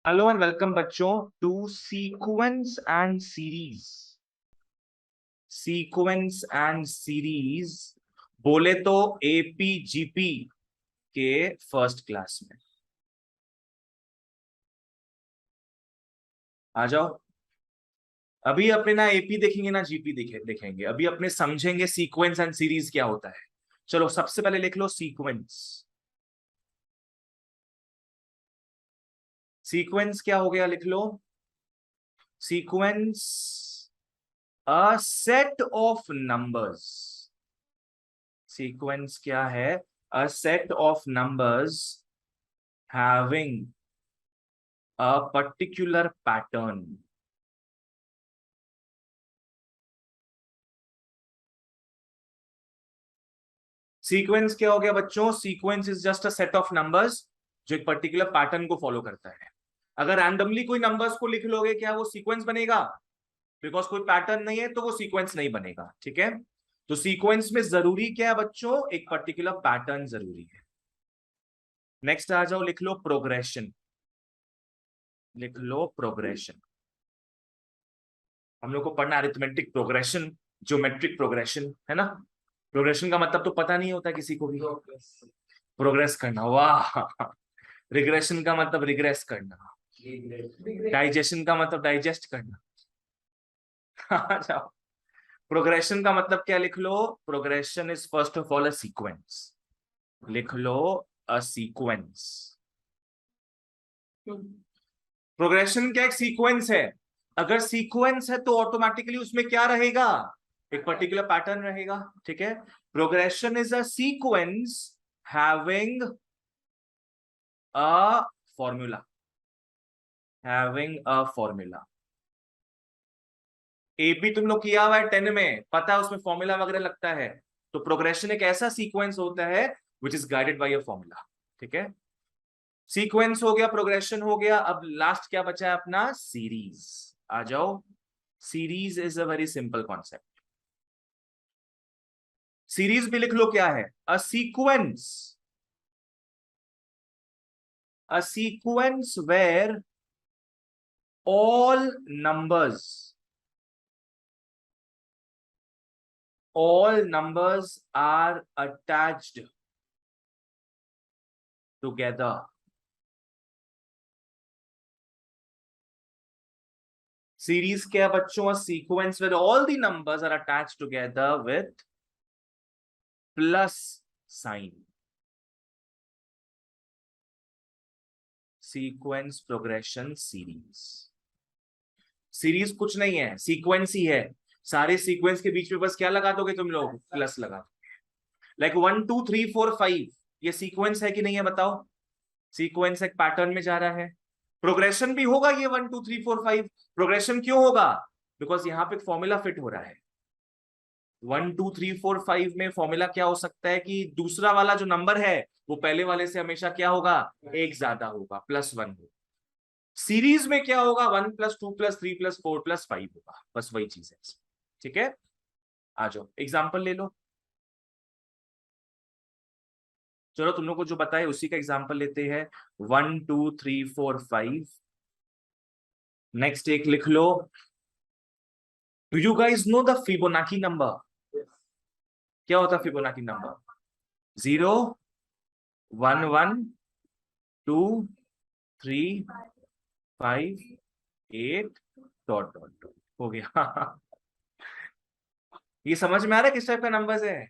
Hello and welcome बच्चों to sequence and series. Sequence and series बोले तो AP GP के फर्स्ट क्लास में आ जाओ। अभी अपने ना एपी देखेंगे ना जीपी देखेंगे। अभी अपने समझेंगे सीक्वेंस एंड सीरीज क्या होता है। चलो सबसे पहले लिख लो सीक्वेंस। सीक्वेंस क्या हो गया, लिख लो। Sequence a set of numbers. Sequence क्या है? A set of numbers having a particular pattern। Sequence क्या हो गया बच्चों? Sequence is just a set of numbers जो एक पर्टिकुलर पैटर्न को फॉलो करता है। अगर रैंडमली कोई नंबर्स को लिख लोगे, क्या वो सीक्वेंस बनेगा? बिकॉज कोई पैटर्न नहीं है तो वो सीक्वेंस नहीं बनेगा। ठीक है, तो सीक्वेंस में जरूरी क्या है बच्चों? एक पर्टिकुलर पैटर्न जरूरी है। नेक्स्ट आ जाओ, लिख लो प्रोग्रेशन। लिख लो प्रोग्रेशन। हम लोग को पढ़ना अरिथमेटिक प्रोग्रेशन, ज्योमेट्रिक प्रोग्रेशन, है ना। प्रोग्रेशन का मतलब तो पता नहीं होता किसी को भी। प्रोग्रेस करना, वाह। रिग्रेशन का मतलब रिग्रेस करना। डाइजेशन का मतलब डाइजेस्ट करना। जाओ। प्रोग्रेशन का मतलब क्या, लिख लो। Progression is first of all a sequence. लिख लो अ सीक्वेंस। प्रोग्रेशन क्या एक सीक्वेंस है? अगर सीक्वेंस है तो ऑटोमेटिकली उसमें क्या रहेगा? एक पर्टिकुलर पैटर्न रहेगा। ठीक है, progression is a sequence having a formula. Having a formula. AP तुम लोग किया हुआ है 10 में, पता है उसमें फॉर्मूला वगैरह लगता है। तो प्रोग्रेशन एक ऐसा सीक्वेंस होता है which is guided by a formula. ठीक है, सीक्वेंस हो गया, प्रोग्रेशन हो गया, अब लास्ट क्या बचा है अपना? सीरीज। आ जाओ। Series is a very simple concept. Series भी लिख लो क्या है? A sequence. A sequence where all numbers all numbers are attached together। Series क्या है बच्चों? Sequence with all the numbers are attached together with plus sign। Sequence progression series. Series कुछ नहीं है, सीक्वेंस ही है। सारे सीक्वेंस के बीच में बस क्या लगा दोगे तुम लोग? प्लस लगा दो। लाइक 1 2 3 4 5, ये सीक्वेंस है कि नहीं है बताओ? सीक्वेंस एक पैटर्न में जा रहा है। प्रोग्रेशन भी होगा ये 1 2 3 4 5। प्रोग्रेशन क्यों होगा? बिकॉज यहाँ पे फॉर्मूला फिट हो रहा है। 1 2 3 4 5 में फॉर्मूला क्या हो सकता है कि दूसरा वाला जो नंबर है वो पहले वाले से हमेशा क्या होगा? एक ज्यादा होगा, +1 होगा। सीरीज में क्या होगा? 1 + 2 + 3 + 4 + 5 होगा, बस वही चीज है। ठीक है, आ जाओ एग्जाम्पल ले लो। चलो तुम लोग को जो बताए उसी का एग्जाम्पल लेते हैं। 1 2 3 4 5। नेक्स्ट एक लिख लो। Do you guys know the Fibonacci number? क्या होता है Fibonacci number? 0 1 1 2 3 5 8 dot dot dot हो गया। ये समझ में आ रहा है किस टाइप का नंबर्स है?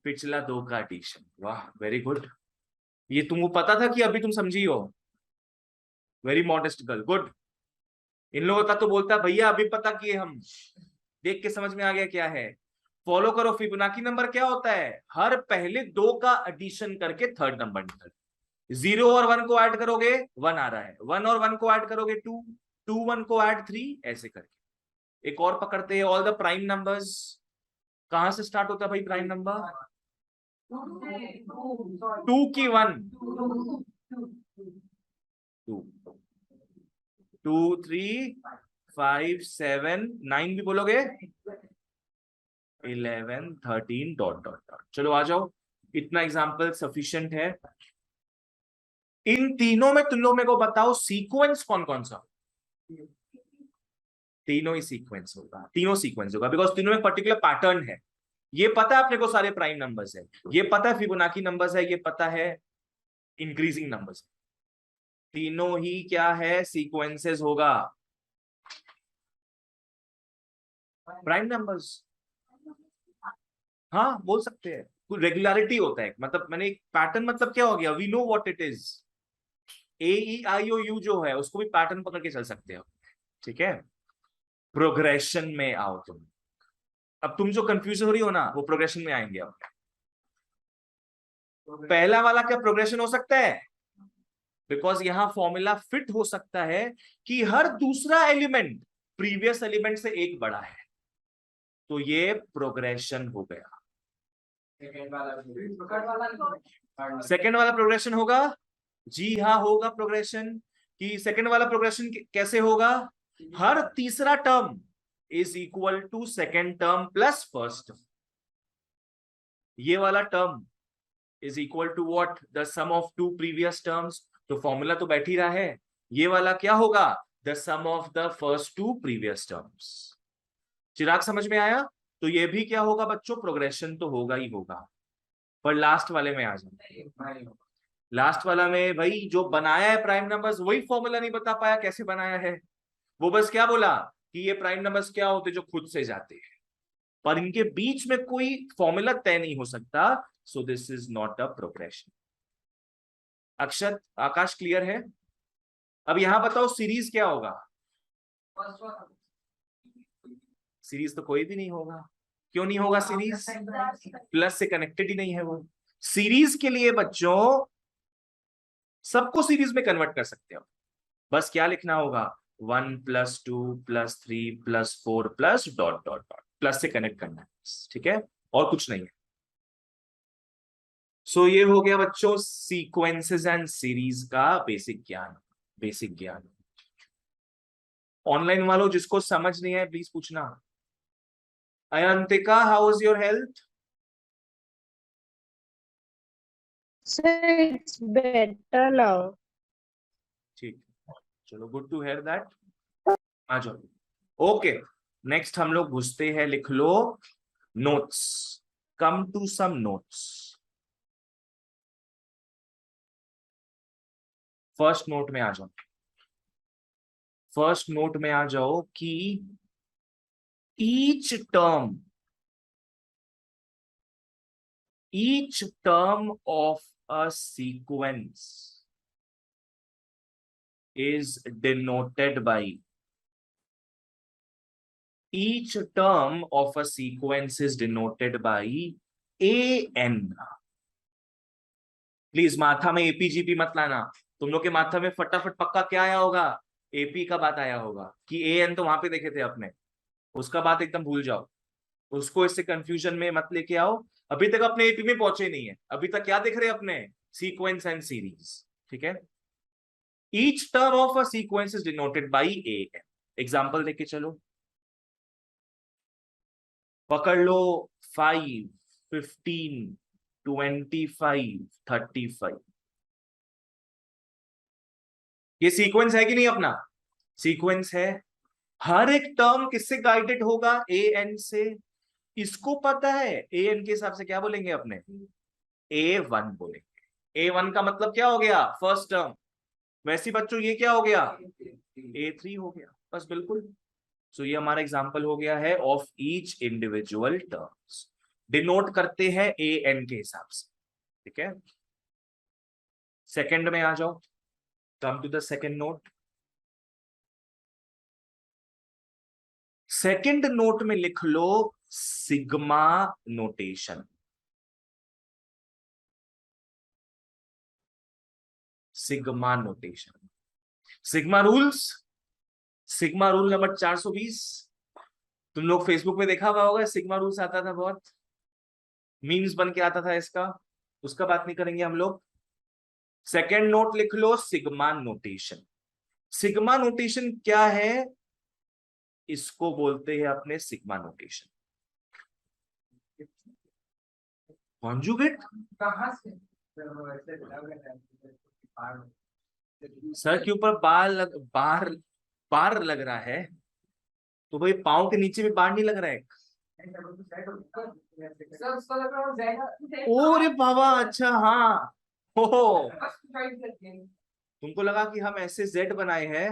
पिछला दो का एडिशन, वाह वेरी गुड। ये तुमको पता था कि अभी तुम समझी हो? Very modest girl, good. इन लोगों का तो बोलता भैया अभी पता किए हम, देख के समझ में आ गया क्या है। फॉलो करो। फिबोनाची नंबर क्या होता है? हर पहले दो का एडिशन करके थर्ड नंबर निकल। 0 और 1 को ऐड करोगे 1 आ रहा है, 1 और 1 को ऐड करोगे 2, 2 1 को ऐड 3, ऐसे करके। एक और पकड़ते हैं, ऑल द प्राइम नंबर्स। कहां से स्टार्ट होता है भाई प्राइम नंबर? 2 की 1, 2 2 3 5 7 9 भी बोलोगे? 11 13 डॉट डॉट डॉट। चलो आ जाओ, इतना एग्जाम्पल सफिशिएंट है। इन तीनों में तुम लोग मेरे को बताओ सीक्वेंस कौन कौन सा? तीनों ही सीक्वेंस होगा, तीनों सीक्वेंस होगा, बिकॉज तीनों में पर्टिकुलर पैटर्न है। ये पता है अपने को सारे प्राइम नंबर्स है, ये पता है फिबोनाची नंबर्स है, ये पता है इंक्रीजिंग नंबर्स। तीनों ही क्या है? सीक्वेंसेस होगा, प्राइम नंबर्स। हाँ बोल सकते हैं, कुछ रेगुलरिटी होता है, मतलब मैंने एक पैटर्न, मतलब क्या हो गया, we know what it is. AEIOU जो है उसको भी पैटर्न पकड़ के चल सकते हो, ठीक है। प्रोग्रेशन में आओ तुम, अब तुम जो कंफ्यूज हो रही हो ना वो प्रोग्रेशन में आएंगे। अब पहला वाला क्या प्रोग्रेशन हो सकता है? बिकॉज यहां फॉर्मूला फिट हो सकता है कि हर दूसरा एलिमेंट प्रीवियस एलिमेंट से एक बड़ा है, तो ये प्रोग्रेशन हो गया। सेकेंड वाला प्रोग्रेशन होगा, जी हाँ होगा प्रोग्रेशन। कि सेकेंड वाला प्रोग्रेशन कैसे होगा? हर तीसरा term is equal to second term plus first. ये वाला term is equal to what? The sum of two previous terms. तो फॉर्मूला तो बैठ ही रहा है, ये वाला क्या होगा? The sum of the first two previous terms. Chirag समझ में आया? तो ये भी क्या होगा बच्चों? प्रोग्रेशन तो होगा ही होगा। पर लास्ट वाले में आ जाए, लास्ट वाला में भाई जो बनाया है प्राइम नंबर्स वही फॉर्मूला नहीं बता पाया कैसे बनाया है। वो बस क्या बोला कि ये प्राइम नंबर्स क्या होते जो खुद से जाते हैं, पर इनके बीच में कोई फॉर्मूला तय नहीं हो सकता। सो this is not a progression. Akshat, Akash, clear है? अब यहां बताओ सीरीज क्या होगा? सीरीज तो कोई भी नहीं होगा। क्यों नहीं होगा सीरीज? प्लस से कनेक्टेड ही नहीं है वो। सीरीज के लिए बच्चों सबको सीरीज में कन्वर्ट कर सकते हो, बस क्या लिखना होगा? 1+2+3+4 डॉट डॉट डॉट, प्लस से कनेक्ट करना है, ठीक है, और कुछ नहीं है। सो ये हो गया बच्चों सीक्वेंसेस एंड सीरीज का बेसिक ज्ञान। बेसिक ज्ञान ऑनलाइन वालों जिसको समझ नहीं है प्लीज पूछना। Ayantika, how is your health? Sir, it's better now. ठीक, चलो, गुड टू हेयर दैट। आ जाओ। ओके, नेक्स्ट हम लोग घुसते हैं, लिख लो notes. Come to some notes. First note में आ जाओ, फर्स्ट नोट में आ जाओ कि each term of a sequence is denoted by, each term of a sequence is denoted by AN। Please माथा में एपीजीपी मत लाना, तुम लोग के माथा में फटाफट पक्का क्या आया होगा? एपी का बात आया होगा कि AN तो वहां पे देखे थे अपने, उसका बात एकदम भूल जाओ, उसको इससे कंफ्यूजन में मत लेके आओ। अभी तक अपने एपी में पहुंचे नहीं है, अभी तक क्या देख रहे हैं अपने? सीक्वेंस एंड सीरीज, ठीक है। Each term of a sequence is denoted by AN। Example देके चलो, पकड़ लो 5, 15, 25, 35। ये सीक्वेंस है कि नहीं अपना? सीक्वेंस है। हर एक टर्म किससे गाइडेड होगा? AN से। इसको पता है AN के हिसाब से क्या बोलेंगे अपने? A1 बोलेंगे। A1 का मतलब क्या हो गया? First term. वैसे बच्चों ये क्या हो गया? A3 हो गया, बस बिल्कुल। सो ये हमारा एग्जांपल हो गया है of each individual terms, denote करते हैं AN के हिसाब से, ठीक है। सेकंड में आ जाओ, come to the second note. Second note में लिख लो sigma notation. Sigma notation, sigma rules, sigma rule number 420। तुम लोग फेसबुक में देखा हुआ होगा, सिग्मा रूल्स आता था, बहुत मीम्स बन के आता था इसका, उसका बात नहीं करेंगे हम लोग। सेकंड नोट लिख लो सिग्मा नोटेशन। सिग्मा नोटेशन क्या है? इसको बोलते हैं अपने सिग्मा नोटेशन। कॉन्जुगेट? सर के ऊपर बार बार लग रहा है, तो भाई पाँव के नीचे भी बार नहीं लग रहा है? ओ रे बाबा, अच्छा हाँ। हो, तुमको लगा कि हम ऐसे जेड बनाए हैं?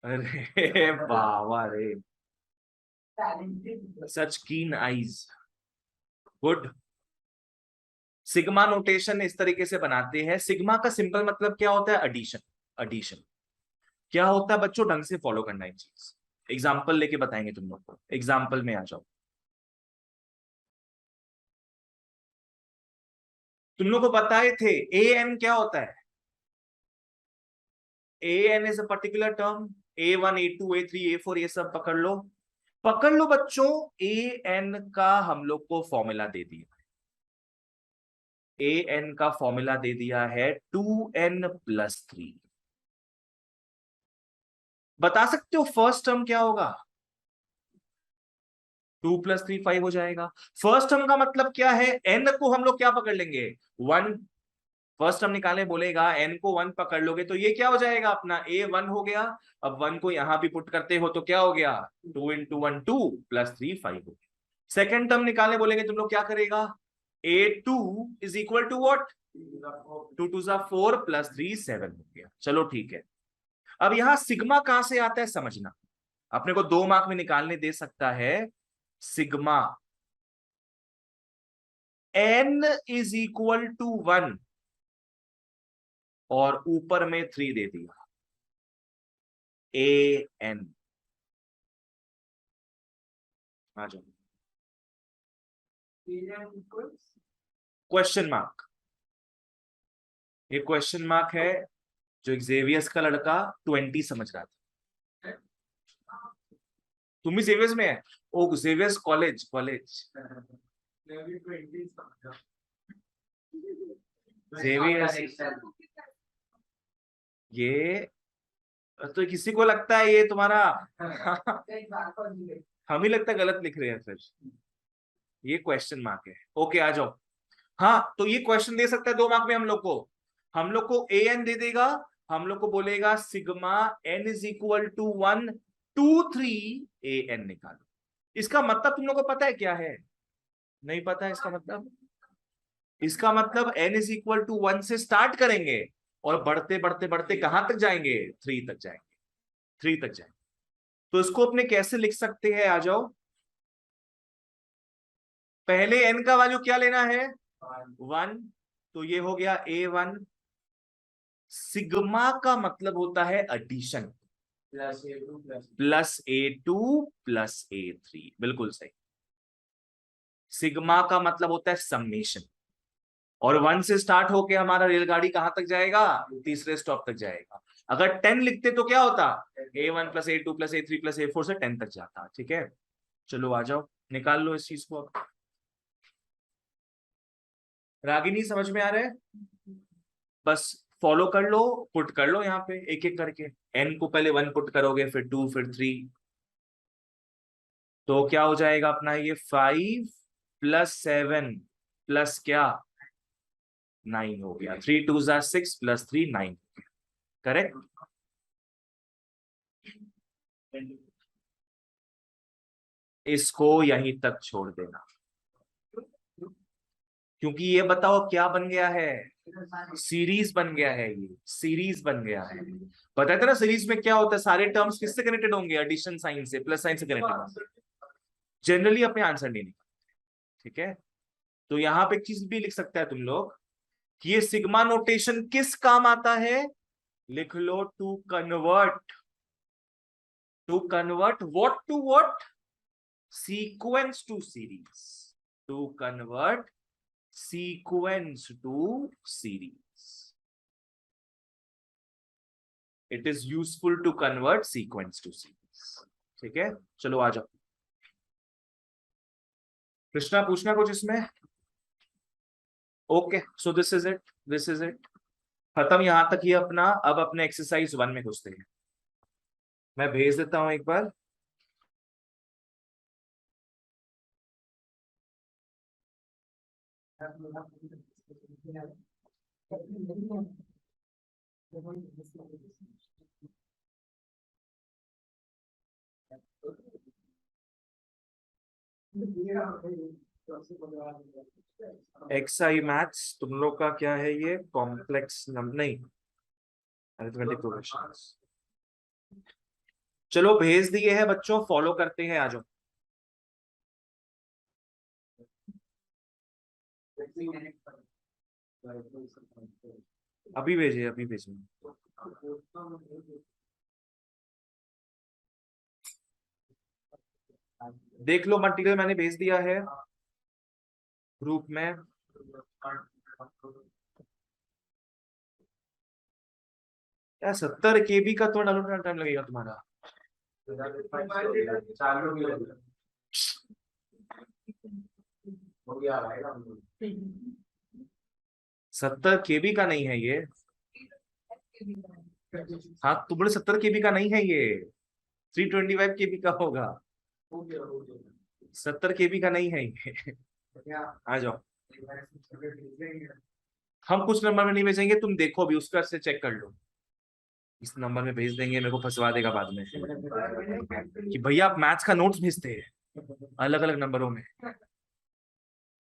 अरे बाबा रे, सच कीन आईज। गुड। सिग्मा नोटेशन इस तरीके से बनाते हैं। सिग्मा का सिंपल मतलब क्या होता है? एडिशन। एडिशन क्या होता है बच्चों? ढंग से फॉलो करना है चीज। एग्जाम्पल लेके बताएंगे तुम लोग को। एग्जाम्पल में आ जाओ। तुम लोग को बताए थे ए एन क्या होता है? A N is a particular term. A1 A2 A3 A4 ये सब पकड़ लो बच्चों। ए एन का हम लोग को फॉर्मूला दे दिया। ए एन का फॉर्मूला दे दिया है 2n+3। बता सकते हो फर्स्ट टर्म क्या होगा? 2 + 3 5 हो जाएगा। फर्स्ट टर्म का मतलब क्या है? एन को हम लोग क्या पकड़ लेंगे? 1। फर्स्ट टर्म निकाले बोलेगा, एन को 1 पकड़ लोगे तो ये क्या हो जाएगा अपना? A1 हो गया। अब 1 को यहां भी पुट करते हो तो क्या हो गया? 2 × 1 2 + 3 5 हो गया। सेकेंड टर्म निकालने बोलेंगे तुम लोग क्या करेगा? A2 is equal to what? 2 2 4 + 3 7 हो गया। चलो ठीक है। अब यहां सिग्मा कहां से आता है समझना। अपने को 2 मार्क में निकालने दे सकता है। Sigma n is equal to 1 और ऊपर में 3 दे दिया। an आ जाओ। Question mark. ये क्वेश्चन मार्क है जो एक्सेवियर्स का लड़का 20 समझ रहा था। तुम भी जेवियर्स में है? ओ जेवियर्स कॉलेज कॉलेज। जेवियर्स ये तो किसी को लगता है ये तुम्हारा हम ही लगता है गलत लिख रहे हैं फिर। ये क्वेश्चन मार्क है। ओके आ जाओ। हाँ तो ये क्वेश्चन दे सकता है 2 मार्क में हम लोग को। हम लोग को ए एन दे देगा। हम लोग को बोलेगा sigma n is equal to 1 2 3 a n निकालो। इसका मतलब तुम लोग को पता है क्या है? नहीं पता है इसका मतलब? इसका मतलब n इज इक्वल टू 1 से स्टार्ट करेंगे और बढ़ते बढ़ते बढ़ते कहां तक जाएंगे? 3 तक जाएंगे। 3 तक जाएंगे। तो इसको अपने कैसे लिख सकते हैं? आ जाओ। पहले n का वैल्यू क्या लेना है? 1। तो ये हो गया A1। सिग्मा का मतलब होता है एडिशन। +A2 +A3 बिल्कुल सही। सिग्मा का मतलब होता है समेशन। और 1 से स्टार्ट होके हमारा रेलगाड़ी कहां तक जाएगा? तीसरे स्टॉप तक जाएगा। अगर 10 लिखते तो क्या होता? A1 +A2 +A3 +A4 से 10 तक जाता। ठीक है। चलो आ जाओ, निकाल लो इस चीज को अब। रागिनी समझ में आ रहा है? बस फॉलो कर लो। पुट कर लो यहाँ पे एक एक करके। n को पहले 1 पुट करोगे, फिर 2, फिर 3। तो क्या हो जाएगा अपना? ये 5 +7 प्लस क्या? 9 हो गया। 3 2 6 +3 9। करेक्ट। इसको यहीं तक छोड़ देना। क्योंकि ये बताओ क्या बन गया है? सीरीज बन गया है। ये सीरीज बन गया है। बताया था ना सीरीज में क्या होता है? सारे टर्म्स किससे कनेक्टेड होंगे? एडिशन साइन से, प्लस साइन से कनेक्टेड होंगे। जनरली अपने आंसर नहीं निकलते। ठीक है। तो यहां पे एक चीज भी लिख सकता है तुम लोग कि ये सिग्मा नोटेशन किस काम आता है? लिख लो to convert what to what? Sequence to series. To convert sequence to series. It is useful to convert sequence to series. ठीक है। चलो आ जाओ। कृष्णा पूछना कुछ इसमें? Okay so this is it. खत्म यहां तक ये अपना। अब अपने एक्सरसाइज 1 में घुसते हैं। मैं भेज देता हूं एक बार। एक्सआई मैथ्स तुम लोग का क्या है ये कॉम्प्लेक्स नंबर नहीं अरिथमेटिक प्रोग्रेशंस। चलो भेज दिए हैं बच्चों, फॉलो करते हैं, आ जाओ। अभी भेजिए अभी भेजिए। देख लो मटेरियल मैंने भेज दिया है ग्रुप में। क्या 70 KB का तो डाउनलोड टाइम लगेगा तुम्हारा? 70 KB का नहीं है ये। हाँ तुम्हारे 70 KB का नहीं है ये, 325 KB का होगा। 70 KB का नहीं है ये। आ जाओ। हम कुछ नंबर में नहीं भेजेंगे, तुम देखो अभी उसका से चेक कर लो। इस नंबर में भेज देंगे, मेरे को फंसवा देगा बाद में कि भैया आप मैथ्स का नोट्स भेजते हैं अलग अलग नंबरों में।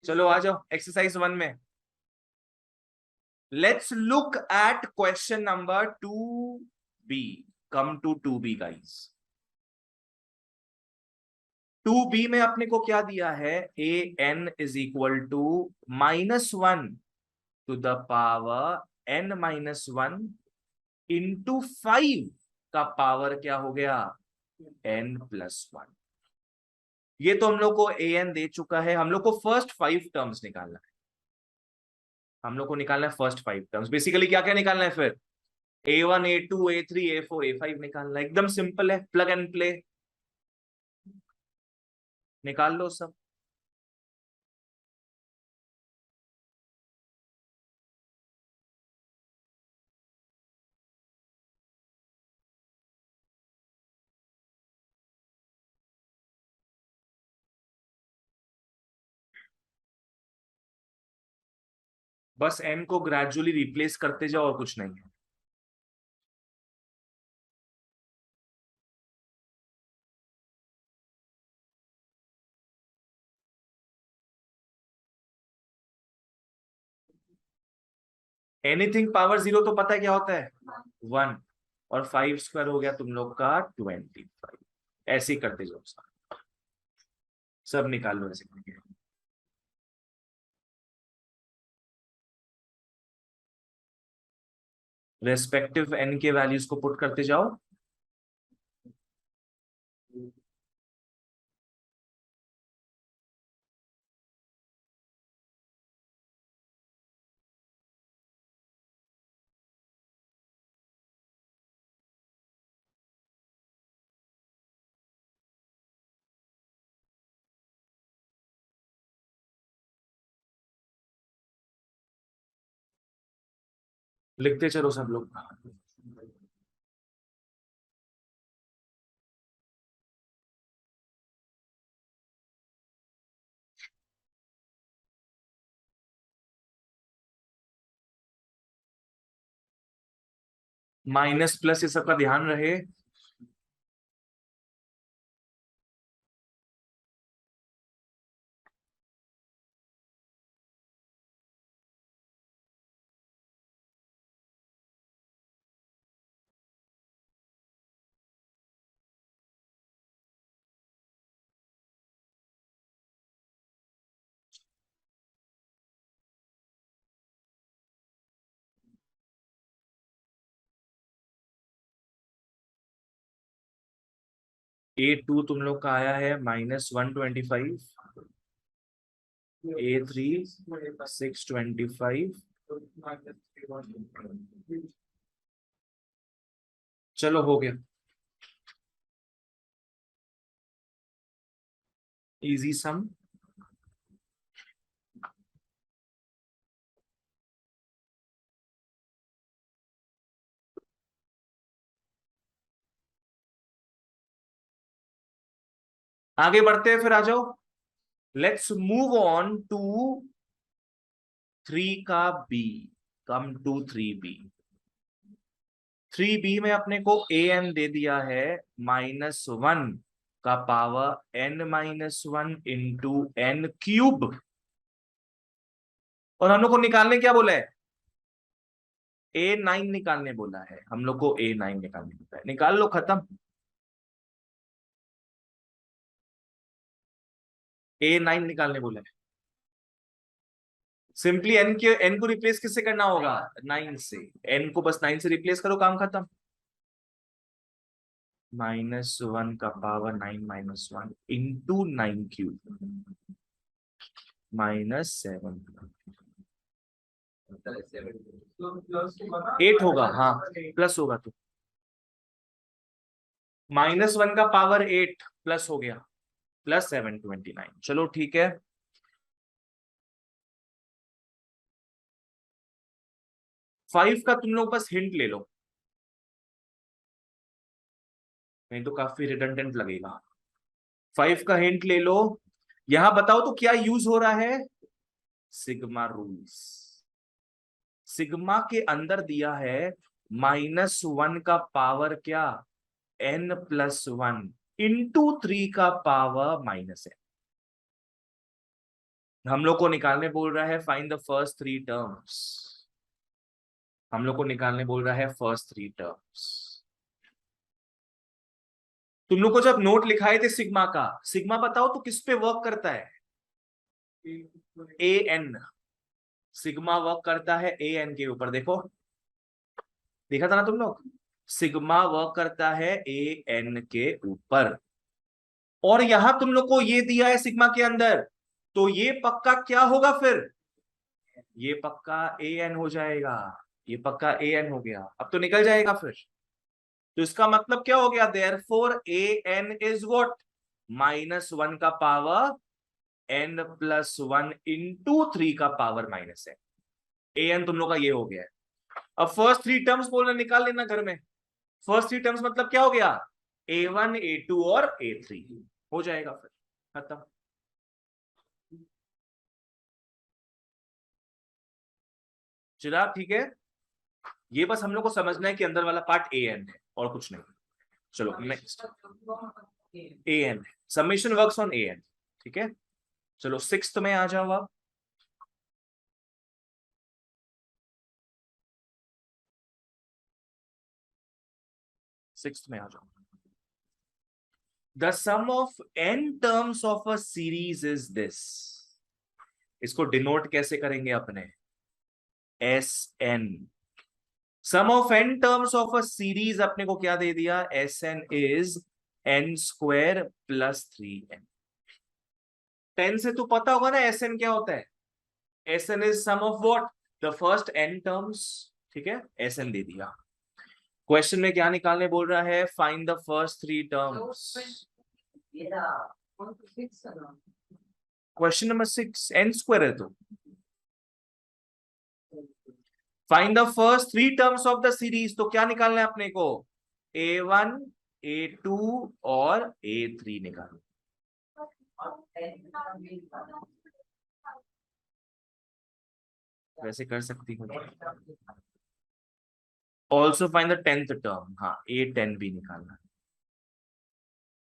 चलो आ जाओ एक्सरसाइज 1 में। Let's look at question number 2B। Come to 2B guys. 2B में अपने को क्या दिया है, an is equal to -1 to the power n-1 into 5 का पावर क्या हो गया n+1। ये तो हम लोग को an दे चुका है, हम लोग को फर्स्ट 5 टर्म्स निकालना है। हम लोग को निकालना है फर्स्ट 5 टर्म्स। बेसिकली क्या क्या निकालना है फिर, a1 a2 a3 a4 a5 निकालना है। एकदम सिंपल है, प्लग एंड प्ले, निकाल लो सब। बस n को ग्रेजुअली रिप्लेस करते जाओ और कुछ नहीं है। एनीथिंग पावर 0 तो पता है क्या होता है 1, और 5 स्क्वायर हो गया तुम लोग का 25। ऐसे ही करते जाओ सब निकाल लो ऐसे करके। रेस्पेक्टिव n के वैल्यूज को पुट करते जाओ। लिखते चलो सब लोग। माइनस प्लस ये सबका ध्यान रहे। A2 तुम लोग का आया है -125, A3 625। चलो हो गया, इजी सम। आगे बढ़ते हैं फिर, आ जाओ। लेट्स मूव ऑन टू 3 का B। Come to 3B। 3b में अपने को an दे दिया है -1 का power n-1 into n cube, और हम लोग को निकालने क्या बोला है? A9 निकालने बोला है हम लोग को, A9 निकालने बोला है। निकाल लो, खत्म। A9 निकालने बोला है। सिंपली n को रिप्लेस किससे करना होगा? 9 से। n को बस 9 से रिप्लेस करो, काम खत्म। -1 का पावर 9-1 इंटू 9 क्यूब -7 8 होगा, हाँ प्लस होगा तो -1 का पावर 8 प्लस हो गया, +729। चलो ठीक है। 5 का तुम लोग बस हिंट ले लो, नहीं तो काफी रिडंडेंट लगेगा। 5 का हिंट ले लो। यहां बताओ तो क्या यूज हो रहा है? Sigma rules. सिग्मा के अंदर दिया है -1 का पावर क्या? n+1 इंटू 3 का पावर -n। हम लोग को निकालने बोल रहा है फाइंड द फर्स्ट 3 टर्म्स। हम लोग को निकालने बोल रहा है फर्स्ट 3 टर्म्स। तुम लोग को जब नोट लिखाए थे सिग्मा का, सिग्मा बताओ तो किस पे वर्क करता है? an। सिग्मा वर्क करता है an के ऊपर, देखो देखा था ना तुम लोग, सिग्मा वर्क करता है an के ऊपर। और यहां तुम लोग को ये दिया है सिग्मा के अंदर, तो ये पक्का क्या होगा फिर? ये पक्का an हो जाएगा। ये पक्का an हो गया, अब तो निकल जाएगा फिर। तो इसका मतलब क्या हो गया? Therefore an is what? -1 का पावर n+1 इंटू 3 का पावर -n। an तुम लोग का ये हो गया है। अब फर्स्ट 3 टर्म्स बोलना, निकाल लेना घर में। फर्स्ट 3 टर्म्स मतलब क्या हो गया? a1 a2 और a3 हो जाएगा फिर, खत्म। चला ठीक है। ये बस हम लोग को समझना है कि अंदर वाला पार्ट an है और कुछ नहीं। चलो next. an summation works on an, ठीक है। चलो 6th में आ जाओ आप। 6th में आ जाओ। The sum of n terms of a series is this. इसको डिनोट कैसे करेंगे अपने? Sn। Sum of n terms of a series अपने को क्या दे दिया? Sn is n² + 3n। 10 से तो पता होगा ना Sn क्या होता है? Sn is sum of what? The first n terms, ठीक है। Sn दे दिया। क्वेश्चन में क्या निकालने बोल रहा है? Find the first 3 terms. Question number 6 n² है तो find the first 3 terms of the series. तो क्या निकालना है अपने को? a1 a2 और a3 निकालना। वैसे कर सकती हूँ। Also find the 10th term, हाँ a10 भी निकालना।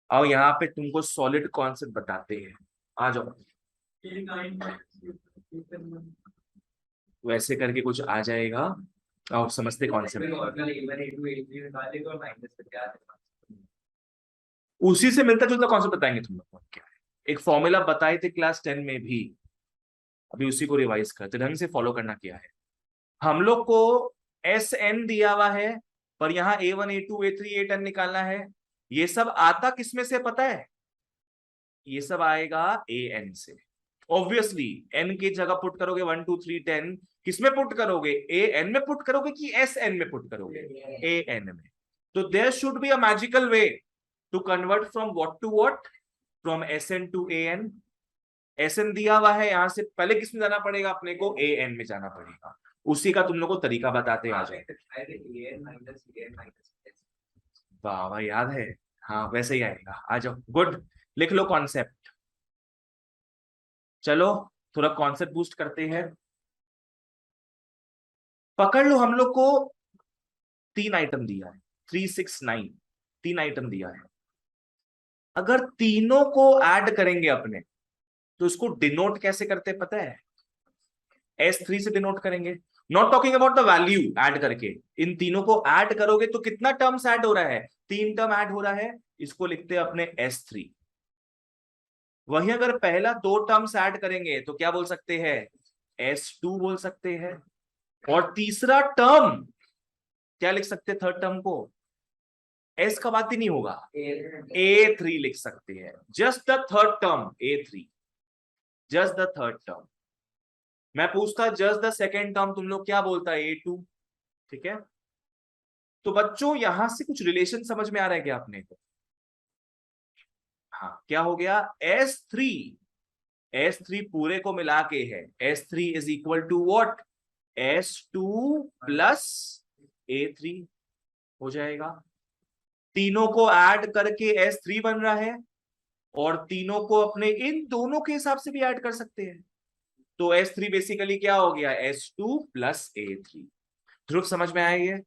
और यहाँ पे तुमको सॉलिड कॉन्सेप्ट बताते हैं, आ जाओ। वैसे करके कुछ आ जाएगा और समझते कॉन्सेप्ट। उसी से मिलता जुलता कॉन्सेप्ट बताएंगे तुम लोग को। क्या है? एक फॉर्मूला बताए थे क्लास 10 में भी, अभी उसी को रिवाइज करते, ढंग से फॉलो करना। क्या है? हम लोग को Sn दिया हुआ है, पर यहाँ a1 a2 a3 a10 निकालना है। ये सब आता किसमें से पता है? ये सब आएगा an से। ऑब्वियसली n की जगह पुट करोगे 1 2 3 10, किसमें पुट करोगे? an में पुट करोगे कि Sn में पुट करोगे? an में। तो there should be a magical way to convert from what to what, from Sn to an। Sn दिया हुआ है, यहां से पहले किस में जाना पड़ेगा अपने को? an में जाना पड़ेगा। उसी का तुम लोग को तरीका बताते आ जाए। वाह वाह, याद है। हाँ वैसे ही आएगा, आ जाओ। गुड, लिख लो कॉन्सेप्ट। चलो थोड़ा कॉन्सेप्ट बूस्ट करते हैं। पकड़ लो हम लोग को 3 आइटम दिया है, 369 3 आइटम दिया है। अगर तीनों को ऐड करेंगे अपने, तो इसको डिनोट कैसे करते हैं पता है? S3 से डिनोट करेंगे। Not talking about the value, add करके इन तीनों को ऐड करोगे तो कितना टर्म्स ऐड हो रहा है? 3 टर्म ऐड हो रहा है, इसको लिखते हैं अपने S3। वहीं अगर पहला 2 टर्म्स ऐड करेंगे तो क्या बोल सकते हैं? S2 बोल सकते हैं। और तीसरा टर्म क्या लिख सकते हैं? थर्ड टर्म को S का बात ही नहीं होगा, A3 लिख सकते हैं। Just the third term A3, just the third term. मैं पूछता जस्ट द सेकेंड टर्म, तुम लोग क्या बोलता है? A2। ठीक है, तो बच्चों यहां से कुछ रिलेशन समझ में आ रहा है क्या अपने को? हाँ, क्या हो गया? S3 पूरे को मिला के है, S3 is equal to what? S2 plus A3 हो जाएगा। तीनों को ऐड करके S3 बन रहा है, और तीनों को अपने इन दोनों के हिसाब से भी ऐड कर सकते हैं। तो S3 बेसिकली क्या हो गया? S2 plus A3। ध्रुव समझ में आएगा?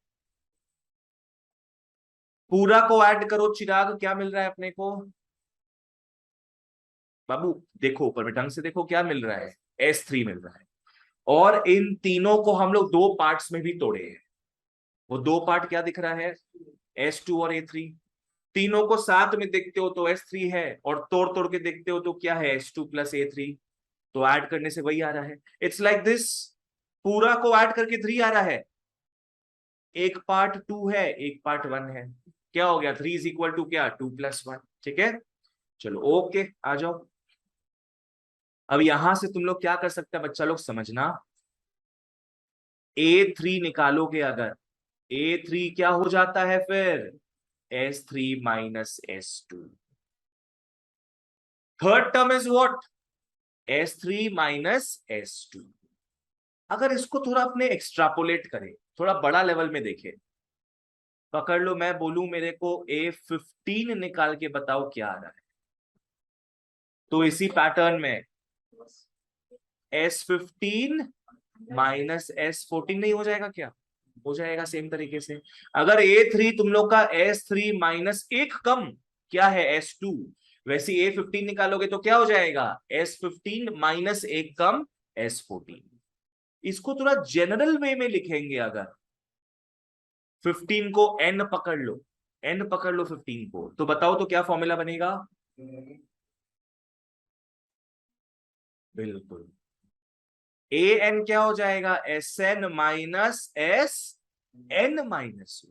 पूरा को ऐड करो चिराग, क्या मिल रहा है अपने को? बाबू देखो ऊपर में ढंग से देखो, क्या मिल रहा है? S3 मिल रहा है। और इन तीनों को हम लोग 2 पार्ट्स में भी तोड़े हैं। वो 2 पार्ट क्या दिख रहा है? S2 और A3। तीनों को साथ में देखते हो तो S3 है, और तोड़ तोड़ के देखते हो तो क्या है? S2 plus A3। तो ऐड करने से वही आ रहा है। इट्स लाइक दिस, पूरा को ऐड करके 3 आ रहा है, एक पार्ट 2 है, एक पार्ट 1 है। क्या हो गया? 3 इज इक्वल टू क्या? 2 प्लस 1। ठीक है, चलो ओके, आ जाओ। अब यहां से तुम लोग क्या कर सकते हैं बच्चा लोग, समझना। A3 निकालोगे अगर, A3 क्या हो जाता है फिर? S3 minus S2। Third term is what? S3 minus S2। अगर इसको थोड़ा अपने एक्सट्रापोलेट करें, थोड़ा बड़ा लेवल में देखें, पकड़ लो, मैं बोलूं मेरे को A15 निकाल के बताओ क्या आ रहा है, तो इसी पैटर्न में S15 माइनस S14 नहीं हो जाएगा क्या? हो जाएगा सेम तरीके से। अगर A3 तुम लोग का S3 माइनस एक कम क्या है? S2। वैसे A15 निकालोगे तो क्या हो जाएगा? S15 माइनस एक कम S14। इसको थोड़ा जनरल वे में लिखेंगे अगर, 15 को N पकड़ लो, N पकड़ लो 15 को, तो बताओ तो क्या फॉर्मूला बनेगा? बिल्कुल, AN क्या हो जाएगा? SN माइनस SN माइनस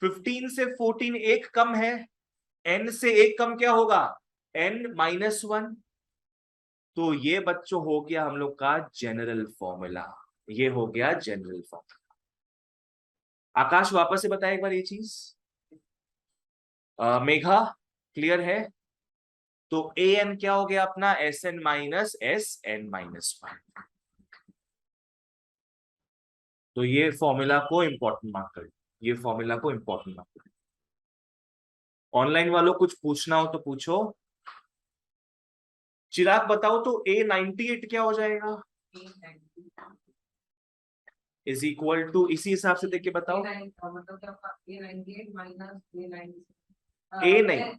15 से 14 एक कम है, N से एक कम क्या होगा? N minus 1। तो ये बच्चों हो गया हम लोग का जनरल फॉर्मूला, ये हो गया जनरल फॉर्मूला। आकाश वापस से बताए एक बार ये चीज। मेघा क्लियर है? तो AN क्या हो गया अपना? SN minus SN minus 1। तो ये फॉर्मूला को इंपॉर्टेंट मार्क कर, ये फॉर्मूला को इंपॉर्टेंट मार्क कर। ऑनलाइन वालों कुछ पूछना हो तो पूछो। चिराग बताओ तो A98 क्या हो जाएगा? इज इक्वल टू, इसी हिसाब से देख के बताओ। A नहीं,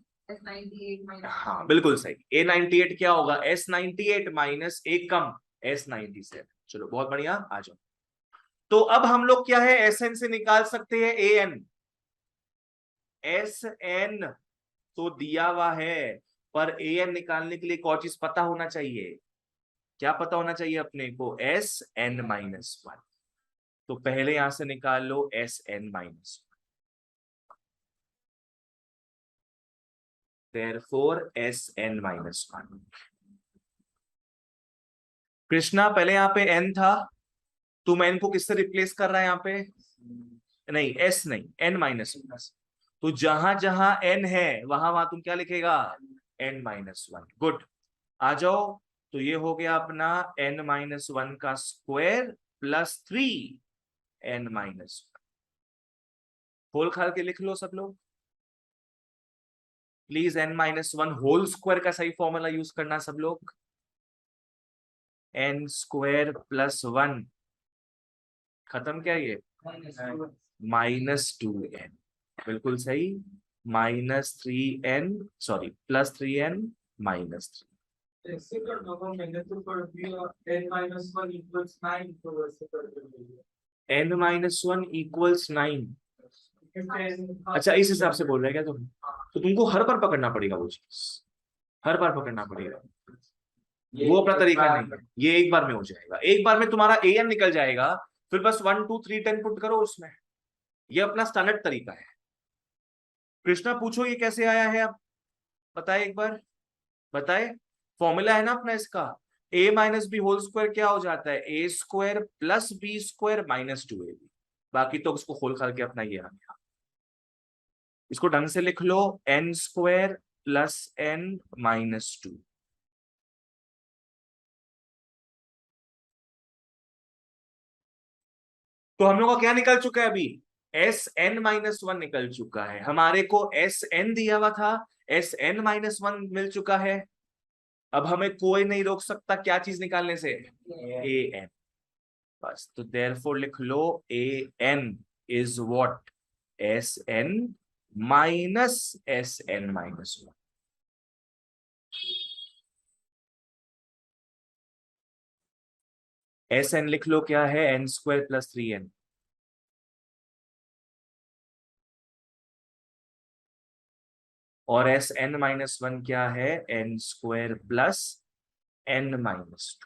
हाँ बिल्कुल सही, A98 क्या होगा? S98 माइनस एक कम S97। चलो बहुत बढ़िया, आ जाओ। तो अब हम लोग क्या है, SN से निकाल सकते हैं AN। SN तो दिया हुआ है, पर AN निकालने के लिए एक और चीज पता होना चाहिए। क्या पता होना चाहिए अपने को? SN minus 1। तो पहले यहां से निकाल लो SN minus 1, therefore SN minus 1। Krishna पहले यहाँ पे N था, तुम N को किससे रिप्लेस कर रहा है यहाँ पे? नहीं, S नहीं, N माइनस 1। तो जहां जहां N है वहां वहां तुम क्या लिखेगा? N minus 1। गुड, आ जाओ। तो ये हो गया अपना N माइनस 1 का square plus 3 N minus 1। Whole खाल के लिख लो सब लोग please. N minus 1 whole square का सही फॉर्मूला यूज करना सब लोग। N स्क्वायर प्लस 1 खत्म क्या ये, -2n, बिल्कुल सही, -3n, सॉरी +3n -3। ऐसे कर दो तो मैंने तो कर दिया n-1 equals 9 तो वैसे कर देंगे n-1 = 9। अच्छा इस हिसाब से बोल रहे हैं क्या तुम, तो तुमको हर बार पकड़ना पड़ेगा वो चीज, हर बार पकड़ना पड़ेगा, वो अपना तरीका नहीं है, ये एक बार में हो जाएगा, एक बार में तुम्हारा an निकल जाएगा, फिर बस 1 2 3 10 पुट करो उसमें, ये अपना स्टैंडर्ड तरीका है। कृष्णा पूछो ये कैसे आया है, आप बताए एक बार, बताए। फॉर्मूला है ना अपना इसका, a minus b whole square क्या हो जाता है, a² + b² -2ab, बाकी तो उसको खोल खाल के अपना ये आ गया। इसको ढंग से लिख लो, n² + n -2। तो हम लोग का क्या निकल चुका है अभी, Sn-1 निकल चुका है, हमारे को Sn दिया हुआ था, Sn-1 मिल चुका है। अब हमें कोई नहीं रोक सकता क्या चीज निकालने से, an, बस। तो देयरफॉर लिख लो an is what, Sn - Sn-1। Sn लिख लो क्या है, n² + 3n, और Sn-1 क्या है, n² + n-2।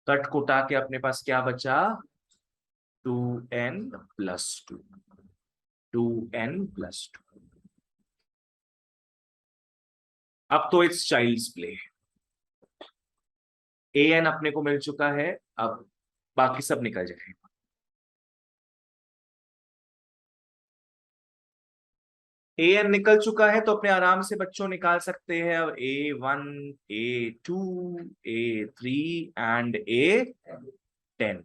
कट कुटा के अपने पास क्या बचा, 2n + 2, 2n + 2। अब तो इट्स चाइल्ड्स प्ले, an अपने को मिल चुका है, अब बाकी सब निकल जाएगा। an निकल चुका है तो अपने आराम से बच्चों निकाल सकते हैं अब a1 a2 a3 and a10।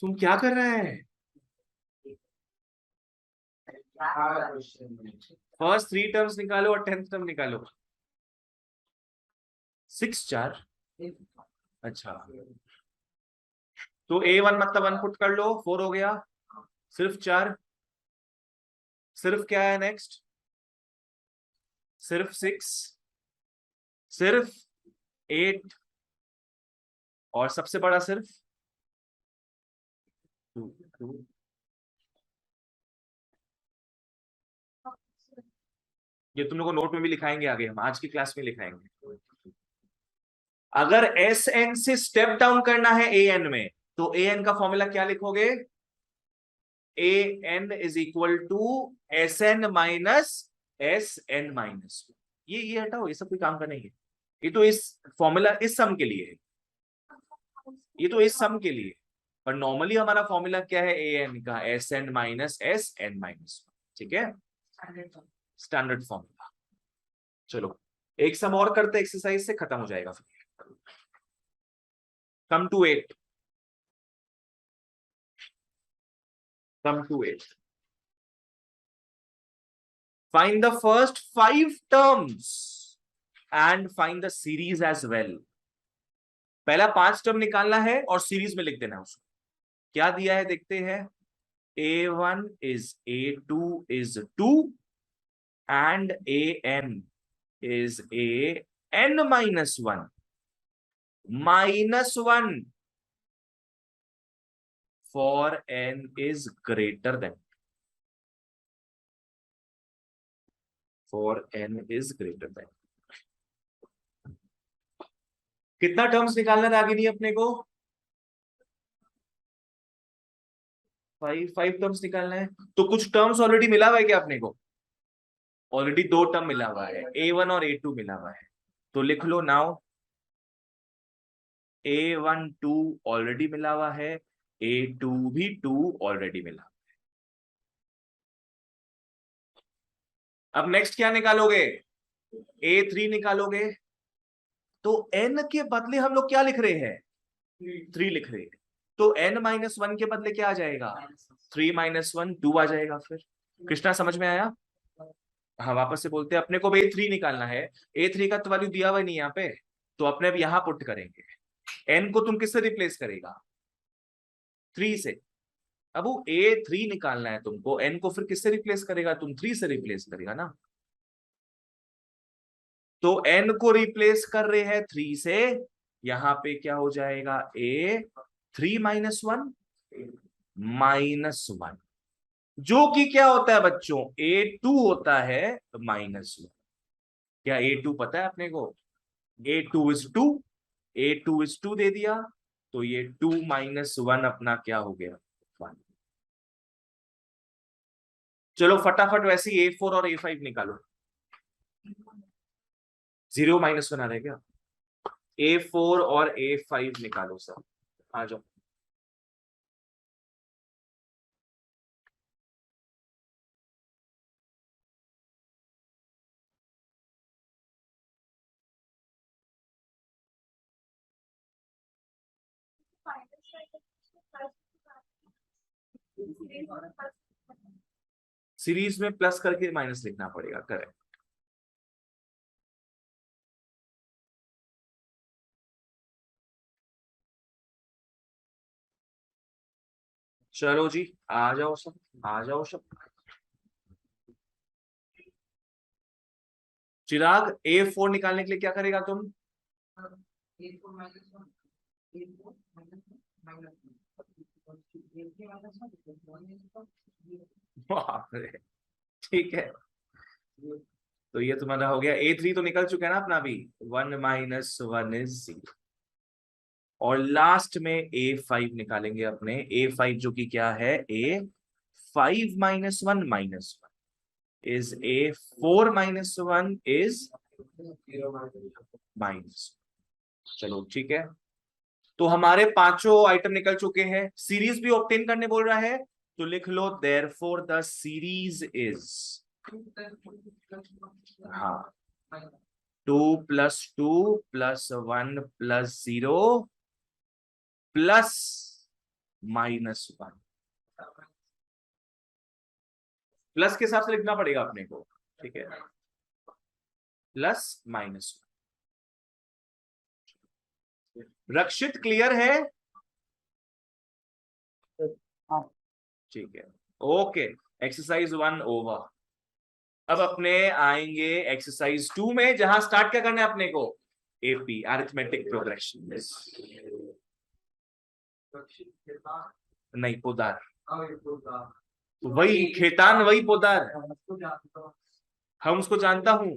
तुम क्या कर रहे हैं, फर्स्ट 3 टर्म्स निकालो और 10th टर्म निकालो। 6 4, अच्छा तो a1 मतलब 1 पुट कर लो, 4 हो गया, सिर्फ 4, सिर्फ क्या है नेक्स्ट, सिर्फ 6, सिर्फ 8, और सबसे बड़ा सिर्फ 2। ये तुम लोग को नोट में भी लिखाएंगे, आगे हम आज की क्लास में लिखाएंगे। अगर Sn से स्टेप डाउन करना है an में, तो an का फॉर्मूला क्या लिखोगे, an = Sn - Sn-1। ये हटाओ, ये सब कोई काम का नहीं है, ये तो इस फॉर्मूला इस सम के लिए है, ये तो इस सम के लिए। पर नॉर्मली हमारा फॉर्मूला क्या है an का, Sn - Sn-1, ठीक है, स्टैंडर्ड फॉर्मूला। चलो एक सम और करते, एक्सरसाइज से खत्म हो जाएगा फिर। Come to 8, come to 8, find the first 5 terms and find the series as well। पहला 5 टर्म निकालना है और सीरीज में लिख देना है उसको। क्या दिया है देखते हैं, a1 is a2 is 2 and an is an-1 -1 for n is greater than, for n is greater than। कितना टर्म्स निकालना है आगे नहीं अपने को, 5 टर्म्स निकालना है। तो कुछ टर्म्स ऑलरेडी मिला हुआ है क्या अपने को, ऑलरेडी 2 टर्म मिला हुआ है, a1 और a2 मिला हुआ है, तो लिख लो नाउ a1 2 ऑलरेडी मिला हुआ है, a2 भी 2 ऑलरेडी मिला। अब नेक्स्ट क्या निकालोगे, a3 निकालोगे, तो n के बदले हम लोग क्या लिख रहे हैं, 3 लिख रहे हैं, तो n - 1 के बदले क्या आ जाएगा, 3 - 1 2 आ जाएगा फिर। कृष्णा समझ में आया? हाँ वापस से बोलते हैं, अपने को A3 निकालना है, A3 का तो वैल्यू दिया हुआ नहीं यहाँ पे, तो अपने अब यहाँ पुट करेंगे। n को तुम किससे रिप्लेस करेगा? 3 से। अब वो A3 निकालना है तुमको, n को फिर किससे रिप्लेस करेगा? तुम 3 से रिप्लेस करेगा ना। तो n को रिप्लेस कर रहे हैं 3 से, यहां पे क्या हो जाएगा? A3 -1 -1, जो कि क्या होता है बच्चों? A2 होता है -1। क्या A2 पता है अपने को? A2 इज 2, A2 इज 2 दे दिया, तो ये 2 -1 अपना क्या हो गया? 1। चलो फटाफट वैसे ही A4 और A5 निकालो। 0 -1 आ रहा है क्या? A4 और A5 निकालो सर, आ जाओ। सीरीज में प्लस करके माइनस लिखना पड़ेगा, करेक्ट। चलो जी, आ जाओ सब, आ जाओ सब। चिराग, A4 निकालने के लिए क्या करेगा तुम? बाप रे, ठीक है। तो ये तुम्हारा हो गया। A3 तो निकल चुका है ना अपना अभी, 1 -1 इज 0। और लास्ट में A5 निकालेंगे अपने। A5 जो कि क्या है? A5 -1 -1 is A4 -1 is -1। चलो ठीक है, तो हमारे पांचों आइटम निकल चुके हैं। सीरीज भी ऑब्टेन करने बोल रहा है, तो लिख लो देयरफॉर द सीरीज इज, हाँ, 2 + 2 + 1 + 0 +(-1). प्लस के हिसाब से लिखना पड़ेगा अपने को, ठीक है? +(-1). रक्षित क्लियर है? ठीक है, ओके। Exercise 1 over. अब अपने आएंगे एक्सरसाइज 2 में, जहां स्टार्ट क्या करना है अपने को? AP, arithmetic progression. नहीं, पोदार। वही खेतान, वही पोदार, हम उसको जानता हूं।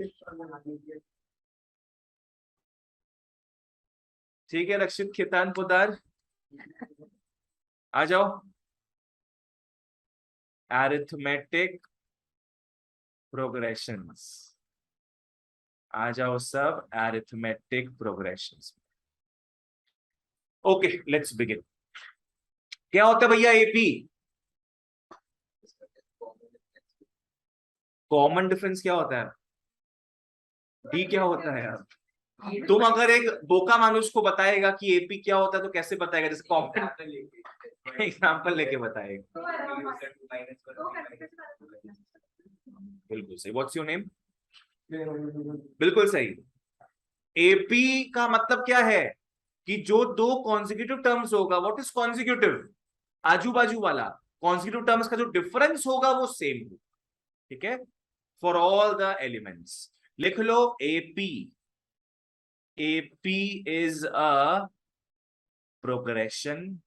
ठीक है रक्षित, खेतान पोदार, आ जाओ। अरिथमेटिक प्रोग्रेशंस, आ जाओ सब arithmetic progressions. Okay, let's begin. क्या होता है भैया AP? कॉमन डिफरेंस क्या होता है? D क्या होता है यार? तुम अगर एक बोका मानुष को बताएगा कि AP क्या होता है तो कैसे बताएगा? जैसे कॉमन एग्जाम्पल लेके बताएगा। बिल्कुल सही। What's your name? बिल्कुल सही। AP का मतलब क्या है? कि जो दो कॉन्जिक्यूटिव टर्म्स होगा, व्हाट इज कॉन्जिक्यूटिव? आजू बाजू वाला। कॉन्जिक्यूटिव टर्म्स का जो डिफरेंस होगा वो सेम हो, ठीक है? फॉर ऑल द एलिमेंट्स लिख लो AP। AP is a progression.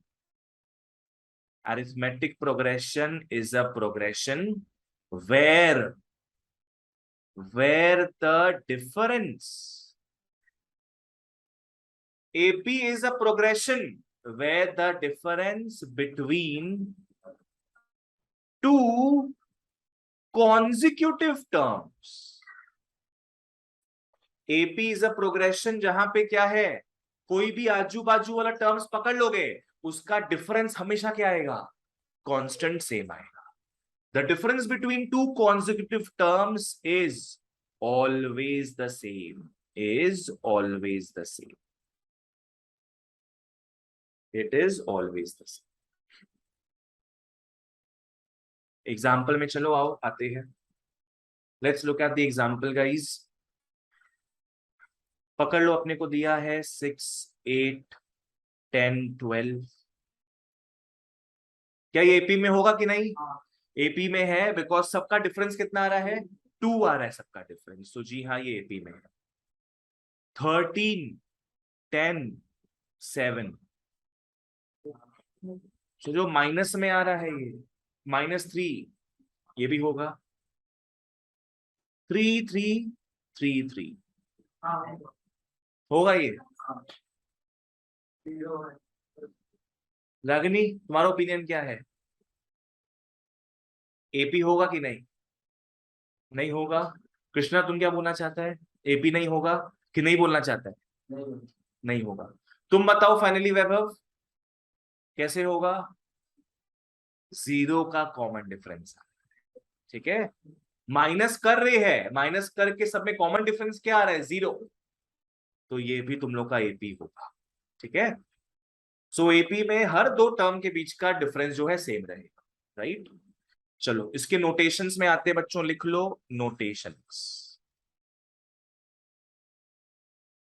Arithmetic progression is a progression where the difference. AP is a progression where the difference between two consecutive terms. AP is a progression जहां पे क्या है? कोई भी आजू बाजू वाला टर्म्स पकड़ लोगे, उसका डिफरेंस हमेशा क्या आएगा? कांस्टेंट सेम आएगा। The difference between two consecutive terms is always the same. Is always the same. It is always the same. Example में चलो आओ आते हैं। Let's look at the example guys. पकड़ लो, अपने को दिया है 6, 8, 10, 12। क्या ये एपी में होगा कि नहीं? एपी में है, बिकॉज सबका डिफरेंस कितना आ रहा है? 2 आ रहा है सबका डिफरेंस, तो जी हाँ ये एपी में है। 13, 10, 7। तो जो माइनस में आ रहा है ये -3, ये भी होगा 3, 3, 3, 3। होगा ये? रागिनी, तुम्हारा ओपिनियन क्या है? एपी होगा कि नहीं? नहीं होगा। कृष्णा, तुम क्या बोलना चाहता है? एपी नहीं होगा कि नहीं बोलना चाहता है? नहीं होगा। तुम बताओ फाइनली वैभव, कैसे होगा? 0 का कॉमन डिफरेंस। ठीक है, माइनस कर रहे हैं, माइनस करके सब में कॉमन डिफरेंस क्या आ रहा है? 0। तो ये भी तुम लोग का एपी होगा। ठीक है, सो एपी में हर दो टर्म के बीच का डिफरेंस जो है सेम रहेगा, राइट। चलो इसके नोटेशंस में आते हैं बच्चों, लिख लो नोटेशंस,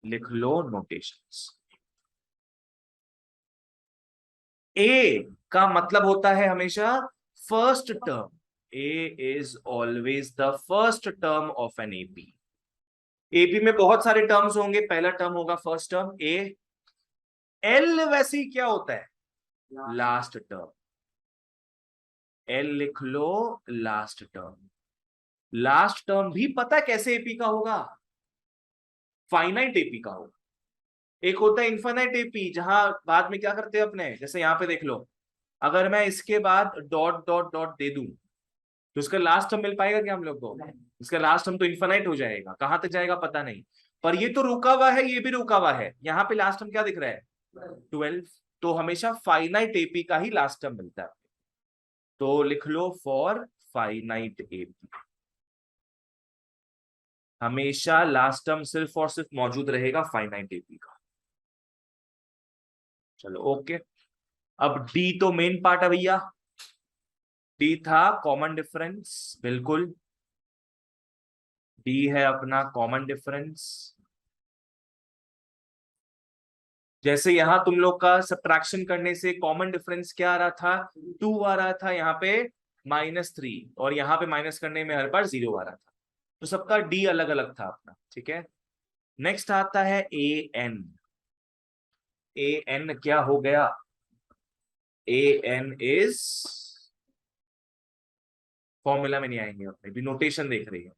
लिख लो नोटेशंस। ए का मतलब होता है हमेशा first term. A is always the first term of N AP. AP में बहुत सारे टर्म्स होंगे, पहला टर्म होगा फर्स्ट टर्म ए। एल वैसे ही क्या होता है? Last term. एल लिख लो लास्ट टर्म। लास्ट टर्म भी पता है कैसे एपी का होगा? फाइनाइट एपी का होगा। एक होता है इन्फाइनाइट एपी, जहां बाद में क्या करते हैं अपने, जैसे यहां पे देख लो, अगर मैं इसके बाद डॉट डॉट डॉट दे दूं तो इसका लास्ट टर्म मिल पाएगा क्या हम लोग को? इसका लास्ट टर्म तो इन्फाइनाइट हो जाएगा, कहां तक जाएगा पता नहीं। पर ये तो रुका हुआ है, ये भी रुका हुआ है, यहाँ पे लास्ट टर्म क्या दिख रहा है? 12। तो हमेशा फाइनाइट एपी का ही लास्ट टर्म मिलता है। तो लिख लो फॉर फाइनाइट एपी हमेशा लास्ट टर्म सिर्फ और सिर्फ मौजूद रहेगा फाइनाइट एपी का। चलो ओके। अब डी तो मेन पार्ट है भैया। डी था कॉमन डिफरेंस, बिल्कुल। डी है अपना कॉमन डिफरेंस। जैसे यहां तुम लोग का सब्ट्रैक्शन करने से कॉमन डिफरेंस क्या आ रहा था? 2 आ रहा था, यहाँ पे -3, और यहाँ पे माइनस करने में हर बार 0 आ रहा था। तो सबका डी अलग अलग था अपना। ठीक है, नेक्स्ट आता है ए एन। ए एन क्या हो गया? ए एन इज, फॉर्मूला में नहीं आएंगे अपने भी, नोटेशन देख रही है।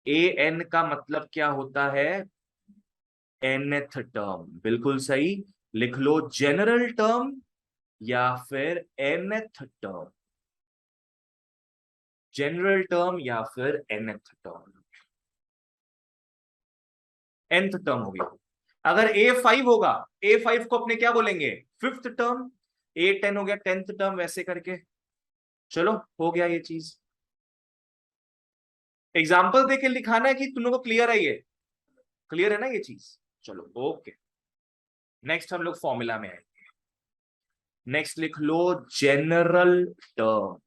ए एन का मतलब क्या होता है? nth टर्म, बिल्कुल सही। लिख लो जनरल टर्म या फिर nth टर्म। जनरल टर्म या फिर nth टर्म। nth टर्म हो गया। अगर A5 होगा, A5 को अपने क्या बोलेंगे? 5th term. A10 हो गया 10th टर्म, वैसे करके। चलो हो गया ये चीज। एग्जाम्पल देके लिखाना है कि तुम लोगों को क्लियर है ये? क्लियर है ना ये चीज? चलो ओके। नेक्स्ट हम लोग फॉर्मूला में आएंगे। नेक्स्ट लिख लो जनरल टर्म।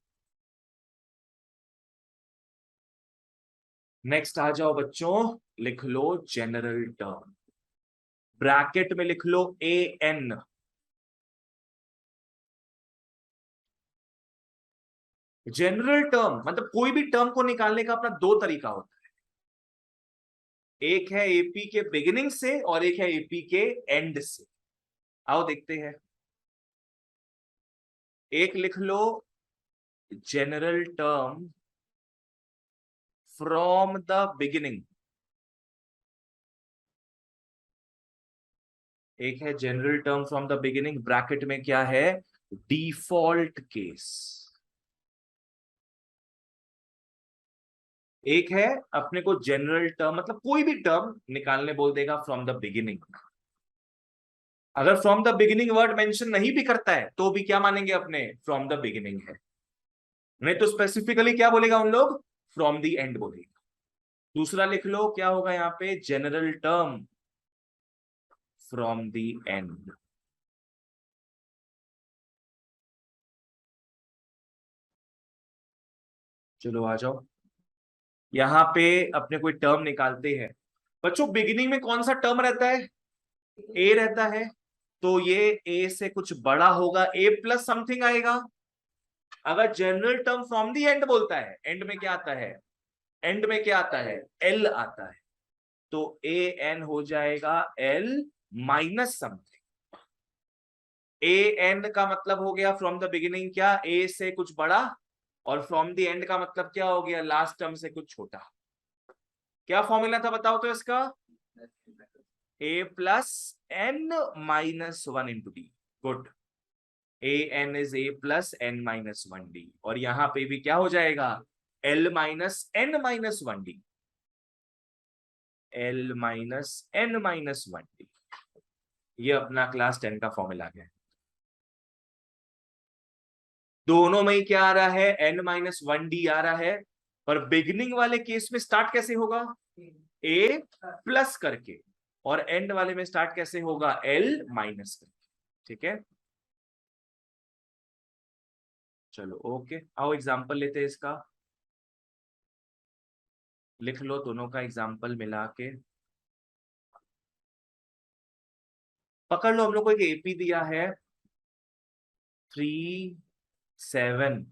नेक्स्ट आ जाओ बच्चों, लिख लो जनरल टर्म। ब्रैकेट में लिख लो ए एन। जनरल टर्म मतलब कोई भी टर्म को निकालने का अपना दो तरीका होता है, एक है एपी के बिगिनिंग से और एक है एपी के एंड से। आओ देखते हैं। एक लिख लो general term from the beginning, एक है general term from the beginning, bracket में क्या है? Default case. एक है अपने को जनरल टर्म मतलब कोई भी टर्म निकालने बोल देगा फ्रॉम द बिगिनिंग। अगर from the beginning word mention नहीं भी करता है तो भी क्या मानेंगे अपने? फ्रॉम द बिगिनिंग है। नहीं तो स्पेसिफिकली क्या बोलेगा उन लोग? फ्रॉम द एंड बोलेगा। दूसरा लिख लो क्या होगा यहाँ पे? General term from the and. चलो आ जाओ, यहाँ पे अपने कोई टर्म निकालते हैं। बच्चों बिगिनिंग में कौन सा टर्म रहता है? ए रहता है, तो ये ए से कुछ बड़ा होगा, ए प्लस समथिंग आएगा। अगर general term from the and बोलता है, एंड में क्या आता है? एंड में क्या आता है? एल आता है, तो ए एन हो जाएगा L minus something. A N का मतलब हो गया फ्रॉम द बिगिनिंग क्या? ए से कुछ बड़ा, और फ्रॉम द एंड का मतलब क्या हो गया? लास्ट टर्म से कुछ छोटा। क्या फॉर्मूला था बताओ तो इसका? A plus N minus one into D. Good, A N is A plus N minus one D, और यहां पे भी क्या हो जाएगा? L minus N minus one D, L minus N minus one D. ये अपना क्लास 10 का फॉर्मूला है। दोनों में ही क्या आ रहा है? एन माइनस वन डी आ रहा है, पर बिगिनिंग वाले केस में स्टार्ट कैसे होगा? ए प्लस करके, और एंड वाले में स्टार्ट कैसे होगा? एल माइनस करके। ठीक है, चलो ओके, आओ एग्जांपल लेते हैं इसका। लिख लो दोनों का एग्जांपल मिला के। पकड़ लो, हम लोग को एक एपी दिया है 3, 7,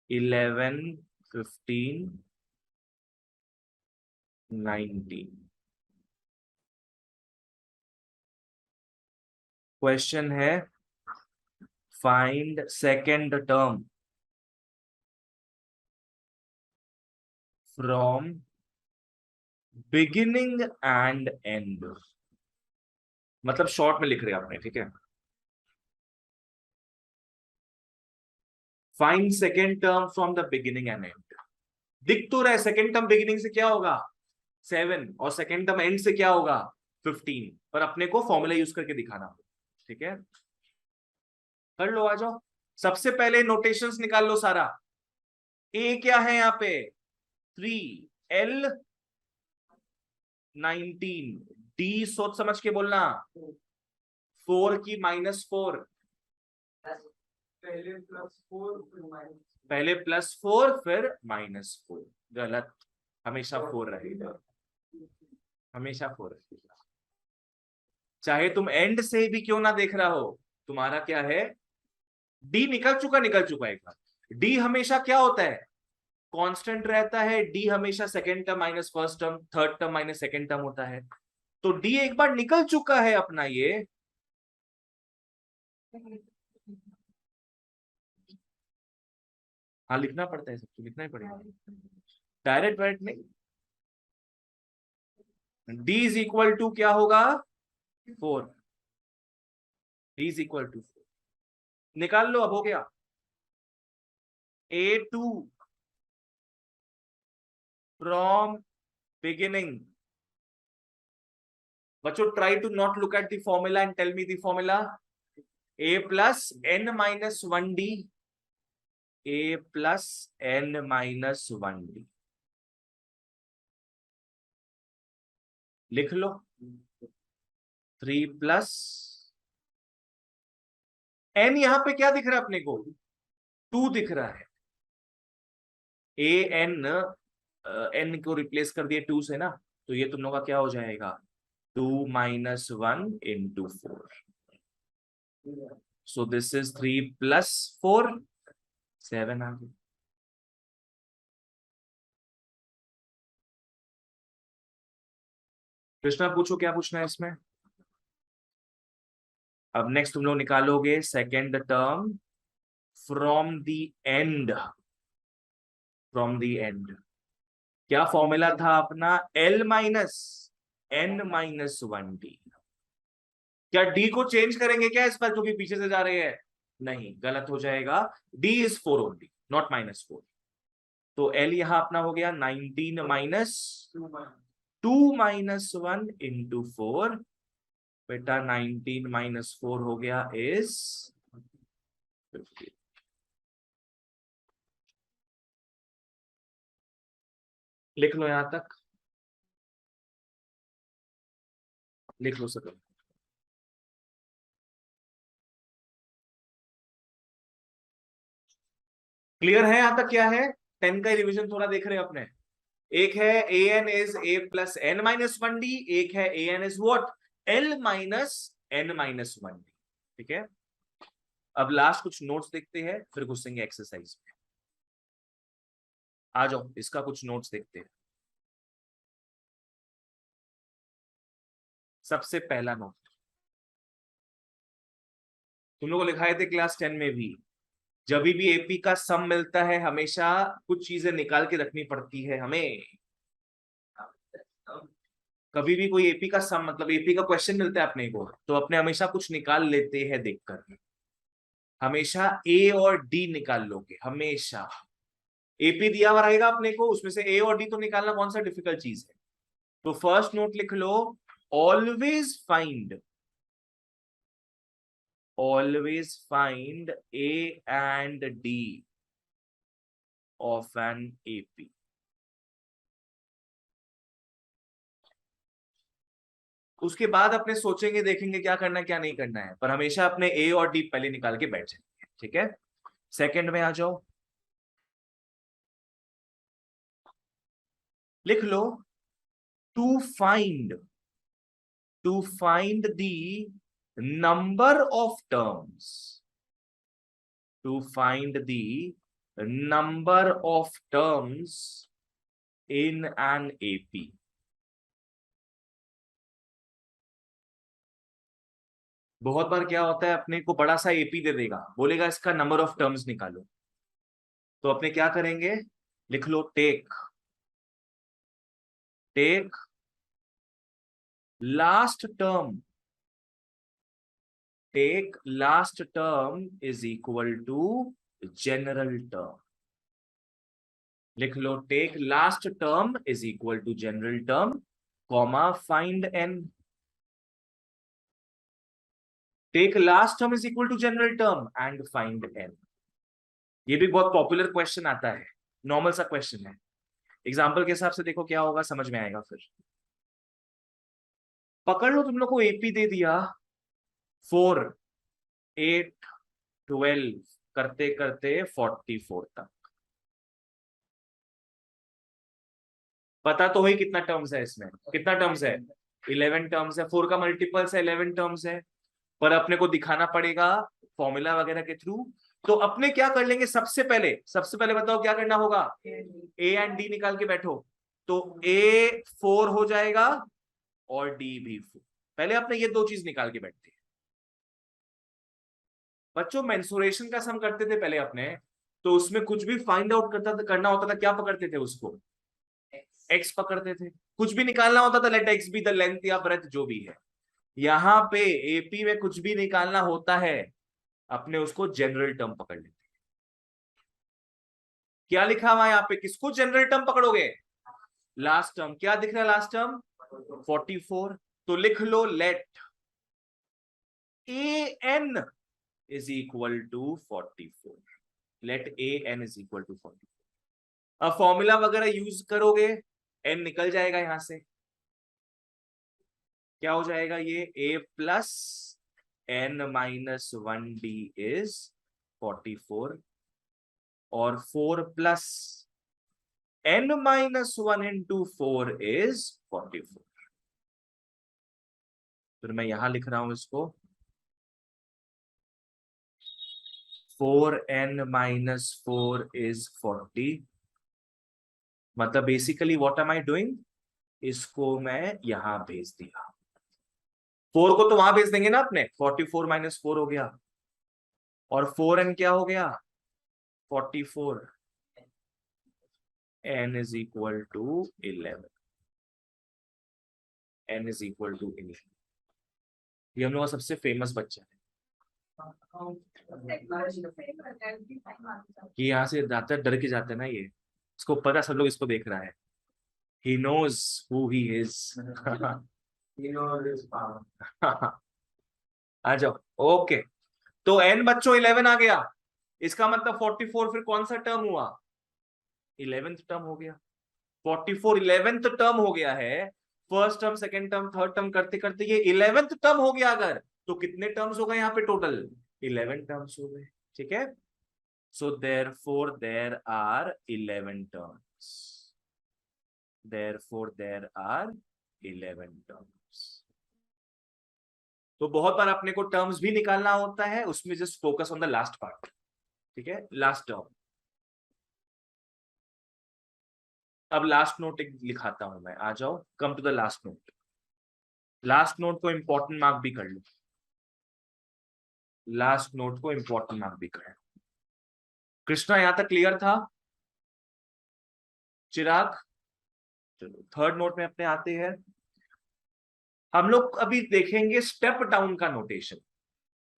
11, 15, 19। क्वेश्चन है find second term from beginning and and. मतलब शॉर्ट में लिख रहे हैं आपने, ठीक है। Find second term from the beginning and and. दिख तो रहा है सेकेंड टर्म बिगिनिंग से क्या होगा? 7, और सेकेंड टर्म एंड से क्या होगा? 15, पर अपने को फॉर्मूला यूज करके दिखाना होगा। ठीक है, कर लो, आ जाओ। सबसे पहले नोटेशंस निकाल लो सारा। ए क्या है यहाँ पे? 3, एल 19, डी सोच समझ के बोलना, 4 की -4, पहले +4 फिर -4। पहले +4 फिर -4। गलत, हमेशा 4 रहेगा, हमेशा 4 रहेगा। चाहे तुम एंड से भी क्यों ना देख रहा हो, तुम्हारा क्या है? डी निकल चुका एक बार। डी हमेशा क्या होता है? कांस्टेंट रहता है। डी हमेशा second term minus first term, third term minus second term होता है। तो डी एक बार निकल चुका है अपना ये। हाँ लिखना पड़ता है, सबको लिखना ही पड़ेगा, डायरेक्ट डायरेक्ट नहीं। डी इज इक्वल टू क्या होगा? 4। डी इज इक्वल टू 4, निकाल लो, अब हो गया। A2 from beginning. बच्चों try to not look at the formula and tell me the formula. A plus N minus one D, A plus N minus one D. लिख लो, 3 plus N, यहां पे क्या दिख रहा है अपने को? 2 दिख रहा है। ए एन, एन को रिप्लेस कर दिए 2 से ना, तो ये तुम लोग का क्या हो जाएगा? 2 - 1 × 4। सो दिस इज 3 + 4, 7 आ गया। कृष्णा पूछो, क्या पूछना है इसमें? अब नेक्स्ट तुम लोग निकालोगे second term from the end, from the end. क्या फॉर्मूला था अपना? L minus N minus one d. क्या डी को चेंज करेंगे क्या इस पर, क्योंकि पीछे से जा रहे हैं? नहीं, गलत हो जाएगा। D is 4 only, not -4। तो L यहां अपना हो गया 19 माइनस 2 - 1 × 4। बेटा 19 - 4 हो गया इज 50। लिख लो यहां तक, लिख लो सर। क्लियर है यहां तक? क्या है 10 का रिवीजन थोड़ा देख रहे हैं अपने। एक है A N is A plus N minus one D, एक है A N is what L minus N minus one D. ठीक है, अब लास्ट कुछ नोट्स देखते हैं फिर घुसेंगे एक्सरसाइज में। आ जाओ इसका कुछ नोट्स देखते हैं। सबसे पहला नोट तुम लोगों को लिखाए थे क्लास 10 में भी, जब भी एपी का सम मिलता है हमेशा कुछ चीजें निकाल के रखनी पड़ती है हमें। कभी भी कोई एपी का सम मतलब एपी का क्वेश्चन मिलता है अपने को तो अपने हमेशा कुछ निकाल लेते हैं देखकर। हमेशा ए और डी निकाल लोगे हमेशा। एपी दिया हुआ रहेगा अपने को, उसमें से ए और डी तो निकालना कौन सा डिफिकल्ट चीज है। तो फर्स्ट नोट लिख लो, always find A and D of N AP. उसके बाद अपने सोचेंगे देखेंगे क्या करना है क्या नहीं करना है, पर हमेशा अपने ए और डी पहले निकाल के बैठ जाएंगे। ठीक है, सेकंड में आ जाओ, लिख लो to find the number of terms, in an AP. बहुत बार क्या होता है अपने को बड़ा सा एपी दे देगा, बोलेगा इसका नंबर ऑफ टर्म्स निकालो, तो अपने क्या करेंगे, लिख लो take last term is equal to general term. लिख लो take last term is equal to general term, comma find n. Take last term is equal to general term and find n. ये भी बहुत पॉपुलर क्वेश्चन आता है, normal सा question है। Example के हिसाब से देखो क्या होगा, समझ में आएगा फिर। पकड़ लो तुम लोग को एपी दे दिया 4 8 12 करते करते 44 तक। पता तो ही कितना टर्म्स है इसमें, कितना टर्म्स है 11 टर्म्स है। 4 का मल्टीपल्स है 11 टर्म्स है, पर अपने को दिखाना पड़ेगा फॉर्मूला वगैरह के थ्रू। तो अपने क्या कर लेंगे, सबसे पहले बताओ क्या करना होगा, ए एंड डी निकाल के बैठो। तो ए 4 हो जाएगा और डी भी 4। पहले अपने ये दो चीज निकाल के बैठते हैं। बच्चों मेंसुरेशन का सम करते थे पहले अपने, तो उसमें कुछ भी फाइंड आउट करना होता था, क्या पकड़ते थे उसको, एक्स पकड़ते थे। कुछ भी निकालना होता था, let x be the length या ब्रेथ जो भी है। यहां पे एपी में कुछ भी निकालना होता है अपने उसको जनरल टर्म पकड़ लेते हैं। क्या लिखा हुआ है यहाँ पे, किसको जनरल टर्म पकड़ोगे, लास्ट टर्म। क्या दिख रहा है लास्ट टर्म 44। तो लिख लो let a N is equal to 44। Let a N is equal to 44। अब फॉर्मूला वगैरह यूज करोगे एन निकल जाएगा यहां से। क्या हो जाएगा ये, a plus N minus 1d is 44 और 4 plus n minus 1 into 4 is 44। फिर मैं यहां लिख रहा हूं इसको 4n माइनस 4 इज 40। मतलब basically what am I doing, इसको मैं यहां भेज दिया। 4 को तो वहां भेज देंगे ना अपने, 44 माइनस 4 हो गया, और 4n क्या हो गया 44, n is equal to 11। n is equal to 11। ये हम लोग का सबसे फेमस बच्चा है कि यहाँ से जाता डर के जाते हैं ना, ये इसको पता सब लोग इसको देख रहा है। He knows who he is. He knows his power. आ जाओ, ओके। तो n बच्चों 11 आ गया, इसका मतलब 44 फिर कौन सा टर्म हुआ, 11th टर्म हो गया। 44 11th टर्म हो गया है। First term second term third term करते करते ये 11th टर्म हो गया अगर, तो कितने टर्म्स हो गए यहाँ पे टोटल, 11 टर्म्स हो गए। ठीक है, So therefore there are 11 terms. Therefore there are 11 terms. तो बहुत बार अपने को टर्म्स भी निकालना होता है, उसमें just focus on the last part. ठीक है, लास्ट टर्म. अब लास्ट नोट एक लिखाता हूं मैं, आ जाओ, come to the last note. Last note को इंपॉर्टेंट मार्क भी कर लो. लास्ट नोट को इंपॉर्टेंट मार्क भी कर लो. कृष्णा यहां तक क्लियर था? चिराग? चलो थर्ड नोट में अपने आते हैं. हम लोग अभी देखेंगे स्टेप डाउन का नोटेशन.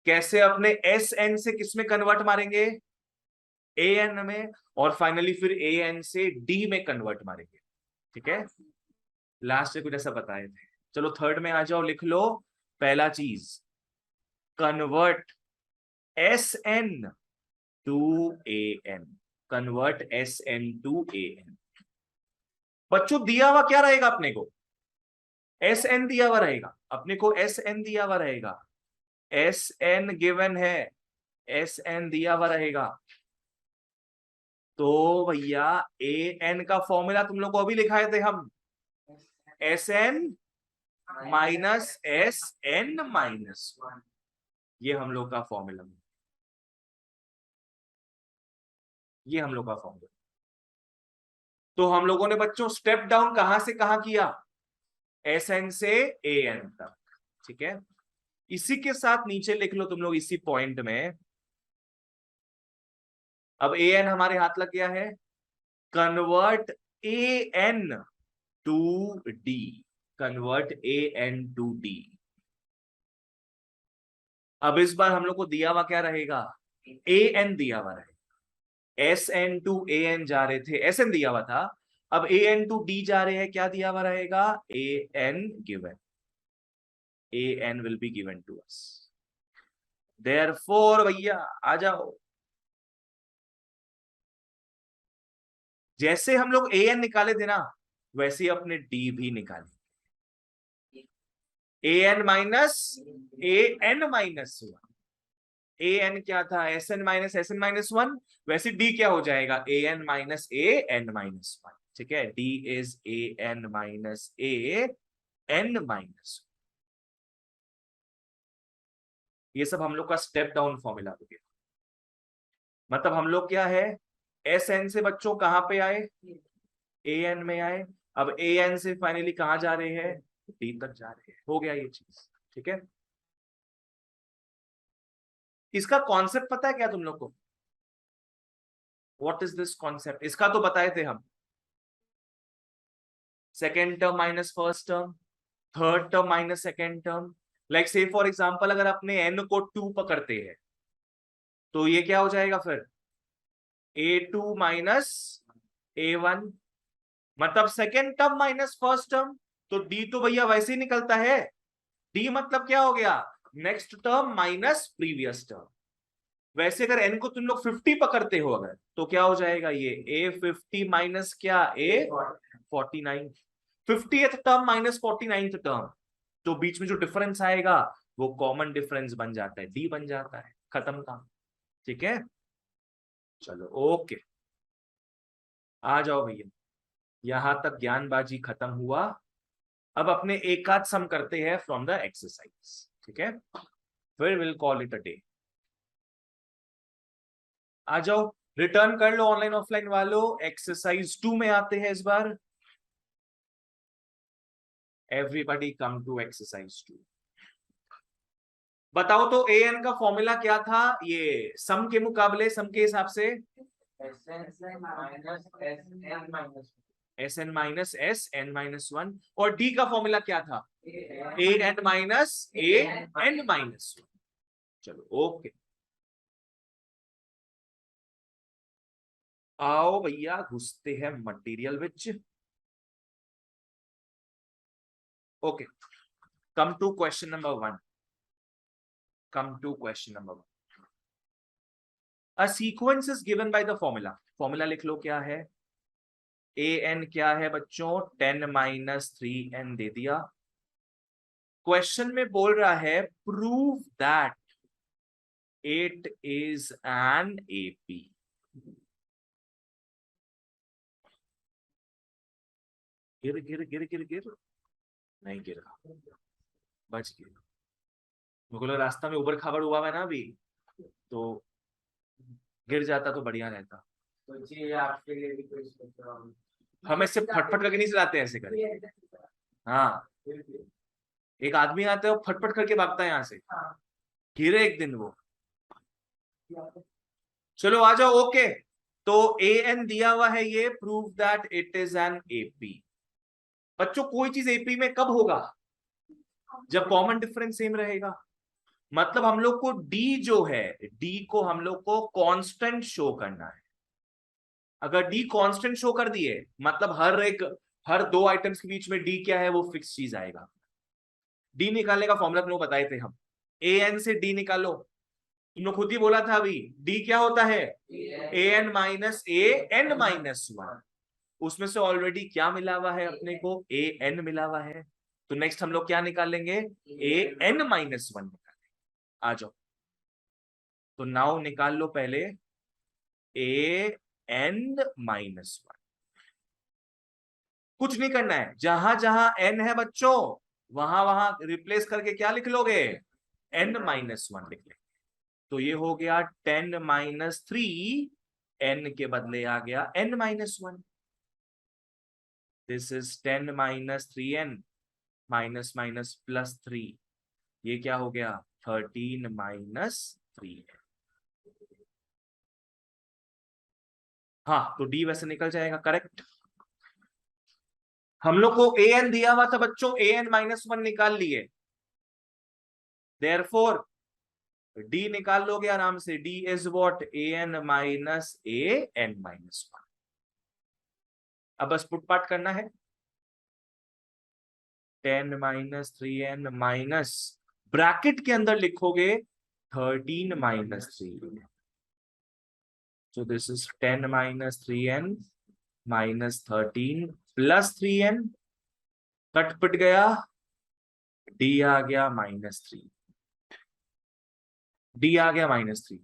कैसे अपने एस एन से किस में कन्वर्ट मारेंगे? ए एन में, और फाइनली फिर ए एन से डी में कन्वर्ट मारेंगे. ठीक है, लास्ट से कुछ ऐसा बताए थे. चलो थर्ड में आ जाओ, लिख लो. पहला चीज, convert s n to a n. Convert s n to a n. बच्चों दिया हुआ क्या रहेगा अपने को? एस एन दिया हुआ रहेगा अपने को. एस एन दिया हुआ रहेगा. एस एन गिवन है. एस एन दिया हुआ रहेगा. तो भैया ए एन का फॉर्मूला तुम लोग को अभी लिखाए थे हम. S n minus s n minus 1. ये हम लोग का फॉर्मूला. ये हम लोग का फॉर्मूला. तो हम लोगों ने बच्चों स्टेप डाउन कहां से कहां किया? एस एन से ए एन तक. ठीक है, इसी के साथ नीचे लिख लो तुम लोग इसी पॉइंट में. अब ए एन हमारे हाथ लग गया है. Convert a n to d. Convert a n to d. अब इस बार हम लोग को दिया हुआ क्या रहेगा? ए एन दिया हुआ रहेगा. S n to a n जा रहे थे, एस एन दिया हुआ था. अब ए एन टू डी जा रहे हैं, क्या दिया हुआ रहेगा? A n given. A n will be given to us. Therefore भैया आ जाओ. जैसे हम लोग ए एन निकाले थे ना, वैसे ही अपने डी भी निकाले. A n minus a n minus 1. A n क्या था? S n minus 1. वैसे डी क्या हो जाएगा? A n minus a n minus 1. ठीक है, d is a n minus a n minus. ये सब हम लोग का स्टेप डाउन फॉर्मूला हो गया. मतलब हम लोग क्या है, एस एन से बच्चों कहां पे आए? ए एन में आए. अब ए एन से फाइनली कहां जा रहे हैं? डी तक जा रहे हैं. हो गया ये चीज. ठीक है, इसका कॉन्सेप्ट पता है क्या तुम लोग को? What is this concept? इसका तो बताए थे हम. Second term minus first term, third term minus second term. Like से फॉर एग्जांपल अगर अपने एन को 2 पकड़ते हैं, तो ये क्या हो जाएगा फिर? A2 minus A1. मतलब second term minus first term. तो डी तो भैया वैसे ही निकलता है. डी मतलब क्या हो गया? Next term minus previous term. वैसे अगर एन को तुम लोग 50 पकड़ते हो अगर, तो क्या हो जाएगा? ये A50 माइनस क्या? A49. 50th term minus 49th term. तो बीच में जो डिफरेंस आएगा वो कॉमन डिफरेंस बन जाता है, डी बन जाता है. खत्म काम. ठीक है, चलो ओके, आ जाओ भैया. यहां तक ज्ञानबाजी खत्म हुआ. अब अपने एक आध सम करते हैं फ्रॉम द एक्सरसाइज. ठीक है, फिर will call it a day. आ जाओ, रिटर्न कर लो ऑनलाइन ऑफलाइन वालों. एक्सरसाइज 2 में आते हैं इस बार. Everybody come to exercise 2. बताओ तो ए एन का फॉर्मूला क्या था? ये सम के मुकाबले, सम के हिसाब से s n minus s n minus 1. और डी का फॉर्मूला क्या था? A n minus a n minus 1. चलो ओके, आओ भैया घुसते हैं material which. Okay, come to question number 1. Come to question number 1. A sequence is given by the formula. Formula लिख लो क्या है? ए एन क्या है बच्चों? 10 माइनस 3n दे दिया. क्वेश्चन में बोल रहा है prove that 8 is an AP. गिर गिर गिर गिर गिर, नहीं गिरा, बच गया। मेरे को लगा रास्ता में उबड़ खाबड़ हुआ है ना अभी, तो गिर जाता तो बढ़िया रहता। सोचिए आपके लिए भी कोई सोच रहा हूँ। हम ऐसे फटफट करके नहीं चलाते ऐसे करके। हाँ, एक आदमी आता है वो फटफट करके भागता है यहाँ से, गिरे एक दिन वो। चलो आ जाओ, ओके। तो ए एन दिया हुआ है, ये prove that it is an AP. बच्चों कोई चीज एपी में कब होगा? जब कॉमन डिफरेंस सेम रहेगा। मतलब हम लोग को डी जो है, डी को हम लोग को कांस्टेंट शो करना है। अगर डी कांस्टेंट शो कर दिए, मतलब हर दो आइटम्स के बीच में डी क्या है, वो फिक्स चीज आएगा। डी निकालने का फॉर्मूला तुम लोग बताए थे हम, ए एन से डी निकालो। तुम लोग खुद ही बोला था अभी, डी क्या होता है? A n minus a n minus one. उसमें से ऑलरेडी क्या मिला हुआ है अपने को? ए एन मिला हुआ है। तो नेक्स्ट हम लोग क्या निकालेंगे? ए एन माइनस वन निकालेंगे। आ जाओ, तो नाउ निकाल लो पहले ए एन माइनस वन। कुछ नहीं करना है, जहां जहां एन है बच्चों, वहां वहां रिप्लेस करके क्या लिख लोगे? एन माइनस वन लिख लेंगे। तो ये हो गया 10 - 3, एन के बदले आ गया n minus one. This is 10 - 3n, minus minus plus 3, ये क्या हो गया? 13 - 3। हाँ, तो डी वैसे निकल जाएगा, करेक्ट। हम लोग को ए एन दिया हुआ था बच्चों, ए एन माइनस वन निकाल लिए, देयरफॉर डी निकाल लोगे आराम से। D is what? A n minus a n minus one. अब बस पुट पार्ट करना है। 10 - 3n माइनस, ब्रैकेट के अंदर लिखोगे 13 - 3। So this is 10 - 3n minus 13 plus 3n, cut पिट गया, डी आ गया -3। डी आ गया -3।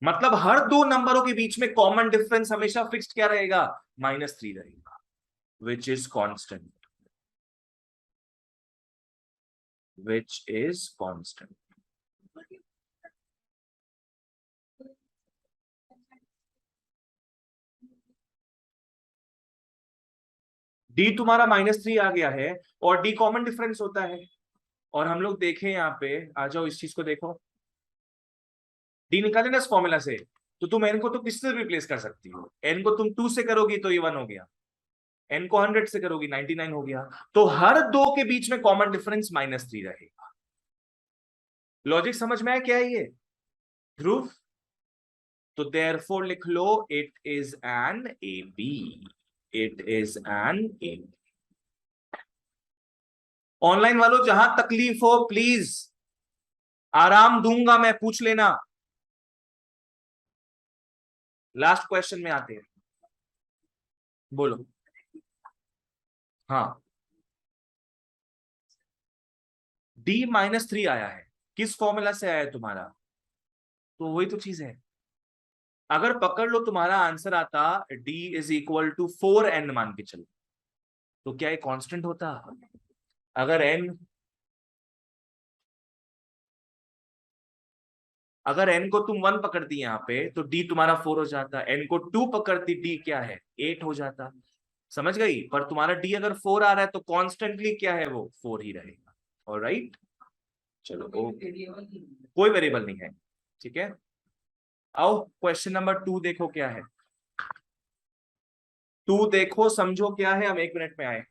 मतलब हर दो नंबरों के बीच में कॉमन डिफरेंस हमेशा फिक्स्ड क्या रहेगा? -3 रहेगा, which is constant, which is constant. D तुम्हारा -3 आ गया है, और डी कॉमन डिफरेंस होता है। और हम लोग देखें यहाँ पे, आ जाओ इस चीज को देखो, डी निकाले ना इस फॉर्मूला से, तो तुम एन को तो किससे रिप्लेस कर सकती हो? एन को तुम 2 से करोगी तो ये 1 हो गया, एन को 100 से करोगी 99 हो गया। तो हर दो के बीच में कॉमन डिफरेंस -3 रहेगा। लॉजिक समझ में आया क्या है ये? ध्रुव, तो देयरफॉर लिख लो it is n a b, it is n a. Online वालों जहां तकलीफ हो प्लीज, आराम दूंगा मैं, पूछ लेना। लास्ट क्वेश्चन में आते हैं, बोलो। हाँ, डी -3 आया है, किस फॉर्मूला से आया है तुम्हारा? तो वही तो चीज है। अगर पकड़ लो तुम्हारा आंसर आता D is equal to 4n मान के चलो, तो क्या ये कांस्टेंट होता? अगर n को तुम 1 पकड़ती यहाँ पे, तो d तुम्हारा 4 हो जाता। n को 2 पकड़ती, d क्या है? 8 हो जाता। समझ गई? पर तुम्हारा d अगर 4 आ रहा है तो कॉन्स्टेंटली क्या है वो? 4 ही रहेगा। ऑलराइट, चलो ओके, कोई वेरिएबल नहीं है, ठीक है। आओ क्वेश्चन नंबर 2 देखो क्या है। 2 देखो, समझो क्या है, हम 1 मिनट में आए।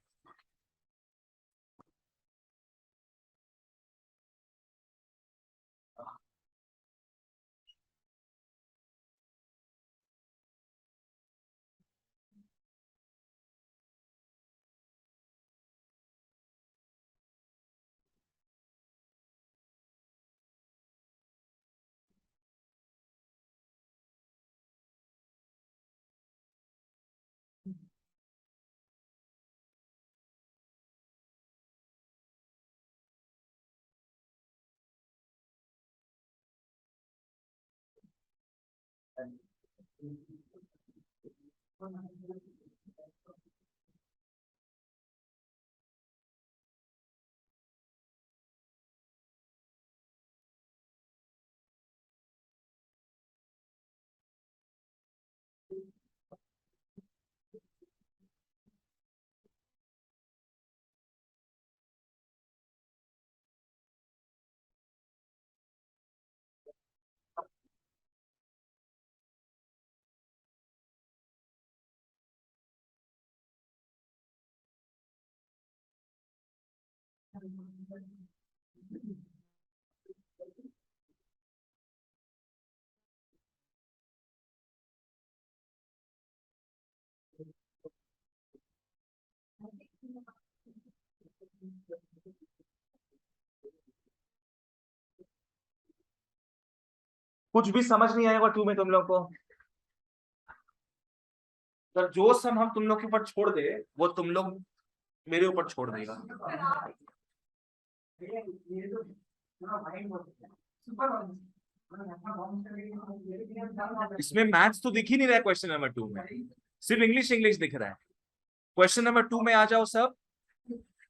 कुछ भी समझ नहीं आएगा 2 में तुम लोग को। तो जो सम हम तुम लोग के ऊपर छोड़ दे वो तुम लोग मेरे ऊपर छोड़ देगा। इसमें मैथ्स तो दिख ही नहीं रहा है क्वेश्चन नंबर 2 में, सिर्फ इंग्लिश इंग्लिश दिख रहा है। क्वेश्चन नंबर 2 में आ जाओ सब।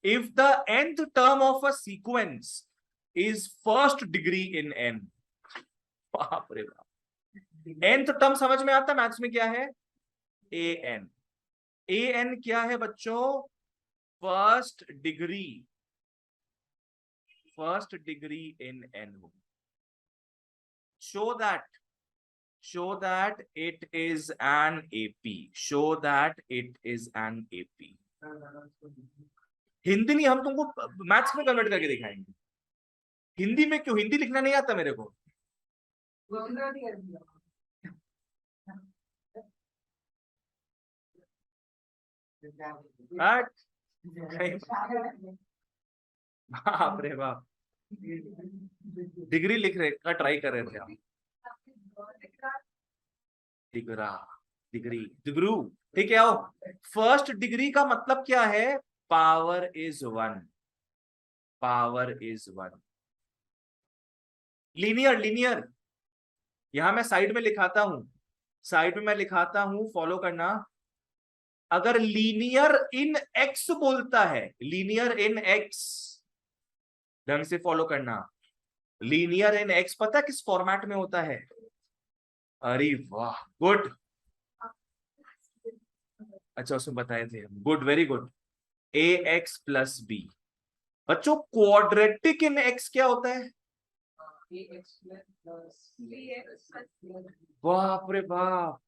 If the nth term of a sequence is first degree in n, बाप रे बाप। nth टर्म समझ में आता मैथ्स में क्या है? an। an क्या है बच्चों? First degree in n। show that it is an AP, show that it is an AP। Hindi नहीं, हम तुमको मैथ्स में कन्वर्ट करके दिखाएंगे। हिंदी में क्यों? हिंदी लिखना नहीं आता मेरे को। बाप रे बाप, डिग्री लिख रहे का ट्राई कर रहे थे आप। डिग्रू, ठीक है। आओ, फर्स्ट डिग्री का मतलब क्या है? Power is 1। लीनियर यहां मैं साइड में लिखाता हूं, फॉलो करना। अगर लीनियर इन एक्स बोलता है, लीनियर इन एक्स, ढंग से फॉलो करना। लीनियर इन एक्स पता किस फॉर्मेट में होता है? अरे वाह, गुड। अच्छा, उसमें बताए थे हम। Good, very good. ax plus b. बच्चों, क्वाड्रेटिक इन एक्स क्या होता है? बाप रे बाप,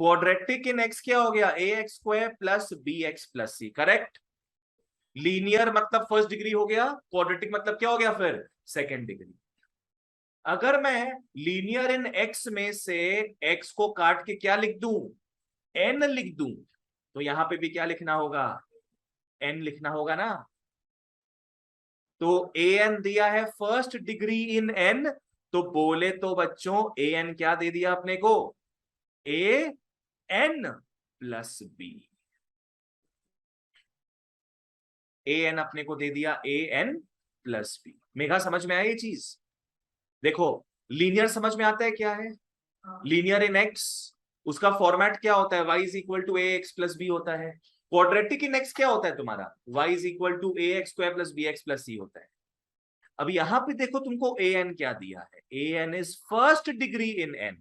क्वाड्रेटिक इन एक्स क्या हो गया? ax square plus bx plus c। Correct. Linear मतलब फर्स्ट डिग्री हो गया, क्वाड्रेटिक मतलब क्या हो गया फिर? Second degree. अगर मैं लीनियर इन एक्स में से x को काट के क्या लिख दूं? n लिख दूं, तो यहां पे भी क्या लिखना होगा? n लिखना होगा ना। तो an दिया है फर्स्ट डिग्री इन n, तो बोले तो बच्चों an क्या दे दिया अपने को? an plus B. an अपने को दे दिया an प्लस बी। मेघा, समझ में आया ये चीज? देखो, लीनियर समझ में आता है क्या है? लीनियर इन एक्स, उसका फॉर्मेट क्या होता है? y is equal to ax plus b होता है। क्वाड्रेटिक इन एक्स क्या होता है तुम्हारा? y is equal to ax square plus bx plus c होता है। अब यहां पे देखो तुमको an क्या दिया है? an is first degree in n।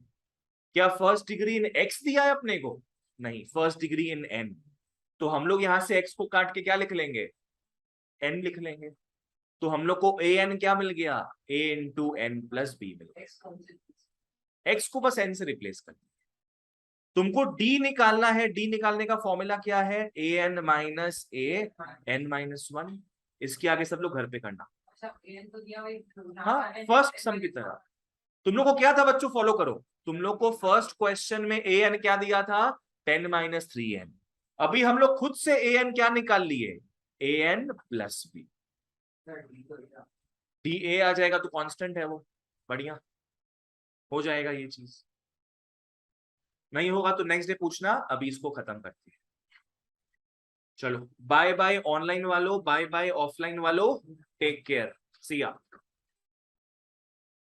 क्या फर्स्ट डिग्री इन x दिया है अपने को? नहीं, फर्स्ट डिग्री इन n। तो हम लोग यहां से x को काट के क्या लिख लेंगे? n लिख लेंगे। तो हम लोग को an क्या मिल गया? a into n plus b मिल गया। x को बस n से रिप्लेस कर दिया। तुमको d निकालना है, d निकालने का फॉर्मूला क्या है? an minus a n minus 1। इसके आगे सब लोग घर पे करना। हाँ, फर्स्ट सम की तरह। तुम लोग को क्या था बच्चों? फॉलो करो। तुम लोग को फर्स्ट क्वेश्चन में an क्या दिया था? 10 माइनस 3n। अभी हम लोग खुद से an क्या निकाल लिए? an plus b. डी आ जाएगा तो कांस्टेंट है वो, बढ़िया हो जाएगा ये चीज। नहीं होगा तो नेक्स्ट डे पूछना, अभी इसको खत्म करते हैं। चलो, बाय बाय ऑनलाइन वालों, बाय बाय ऑफलाइन वालों, टेक केयर, सी या।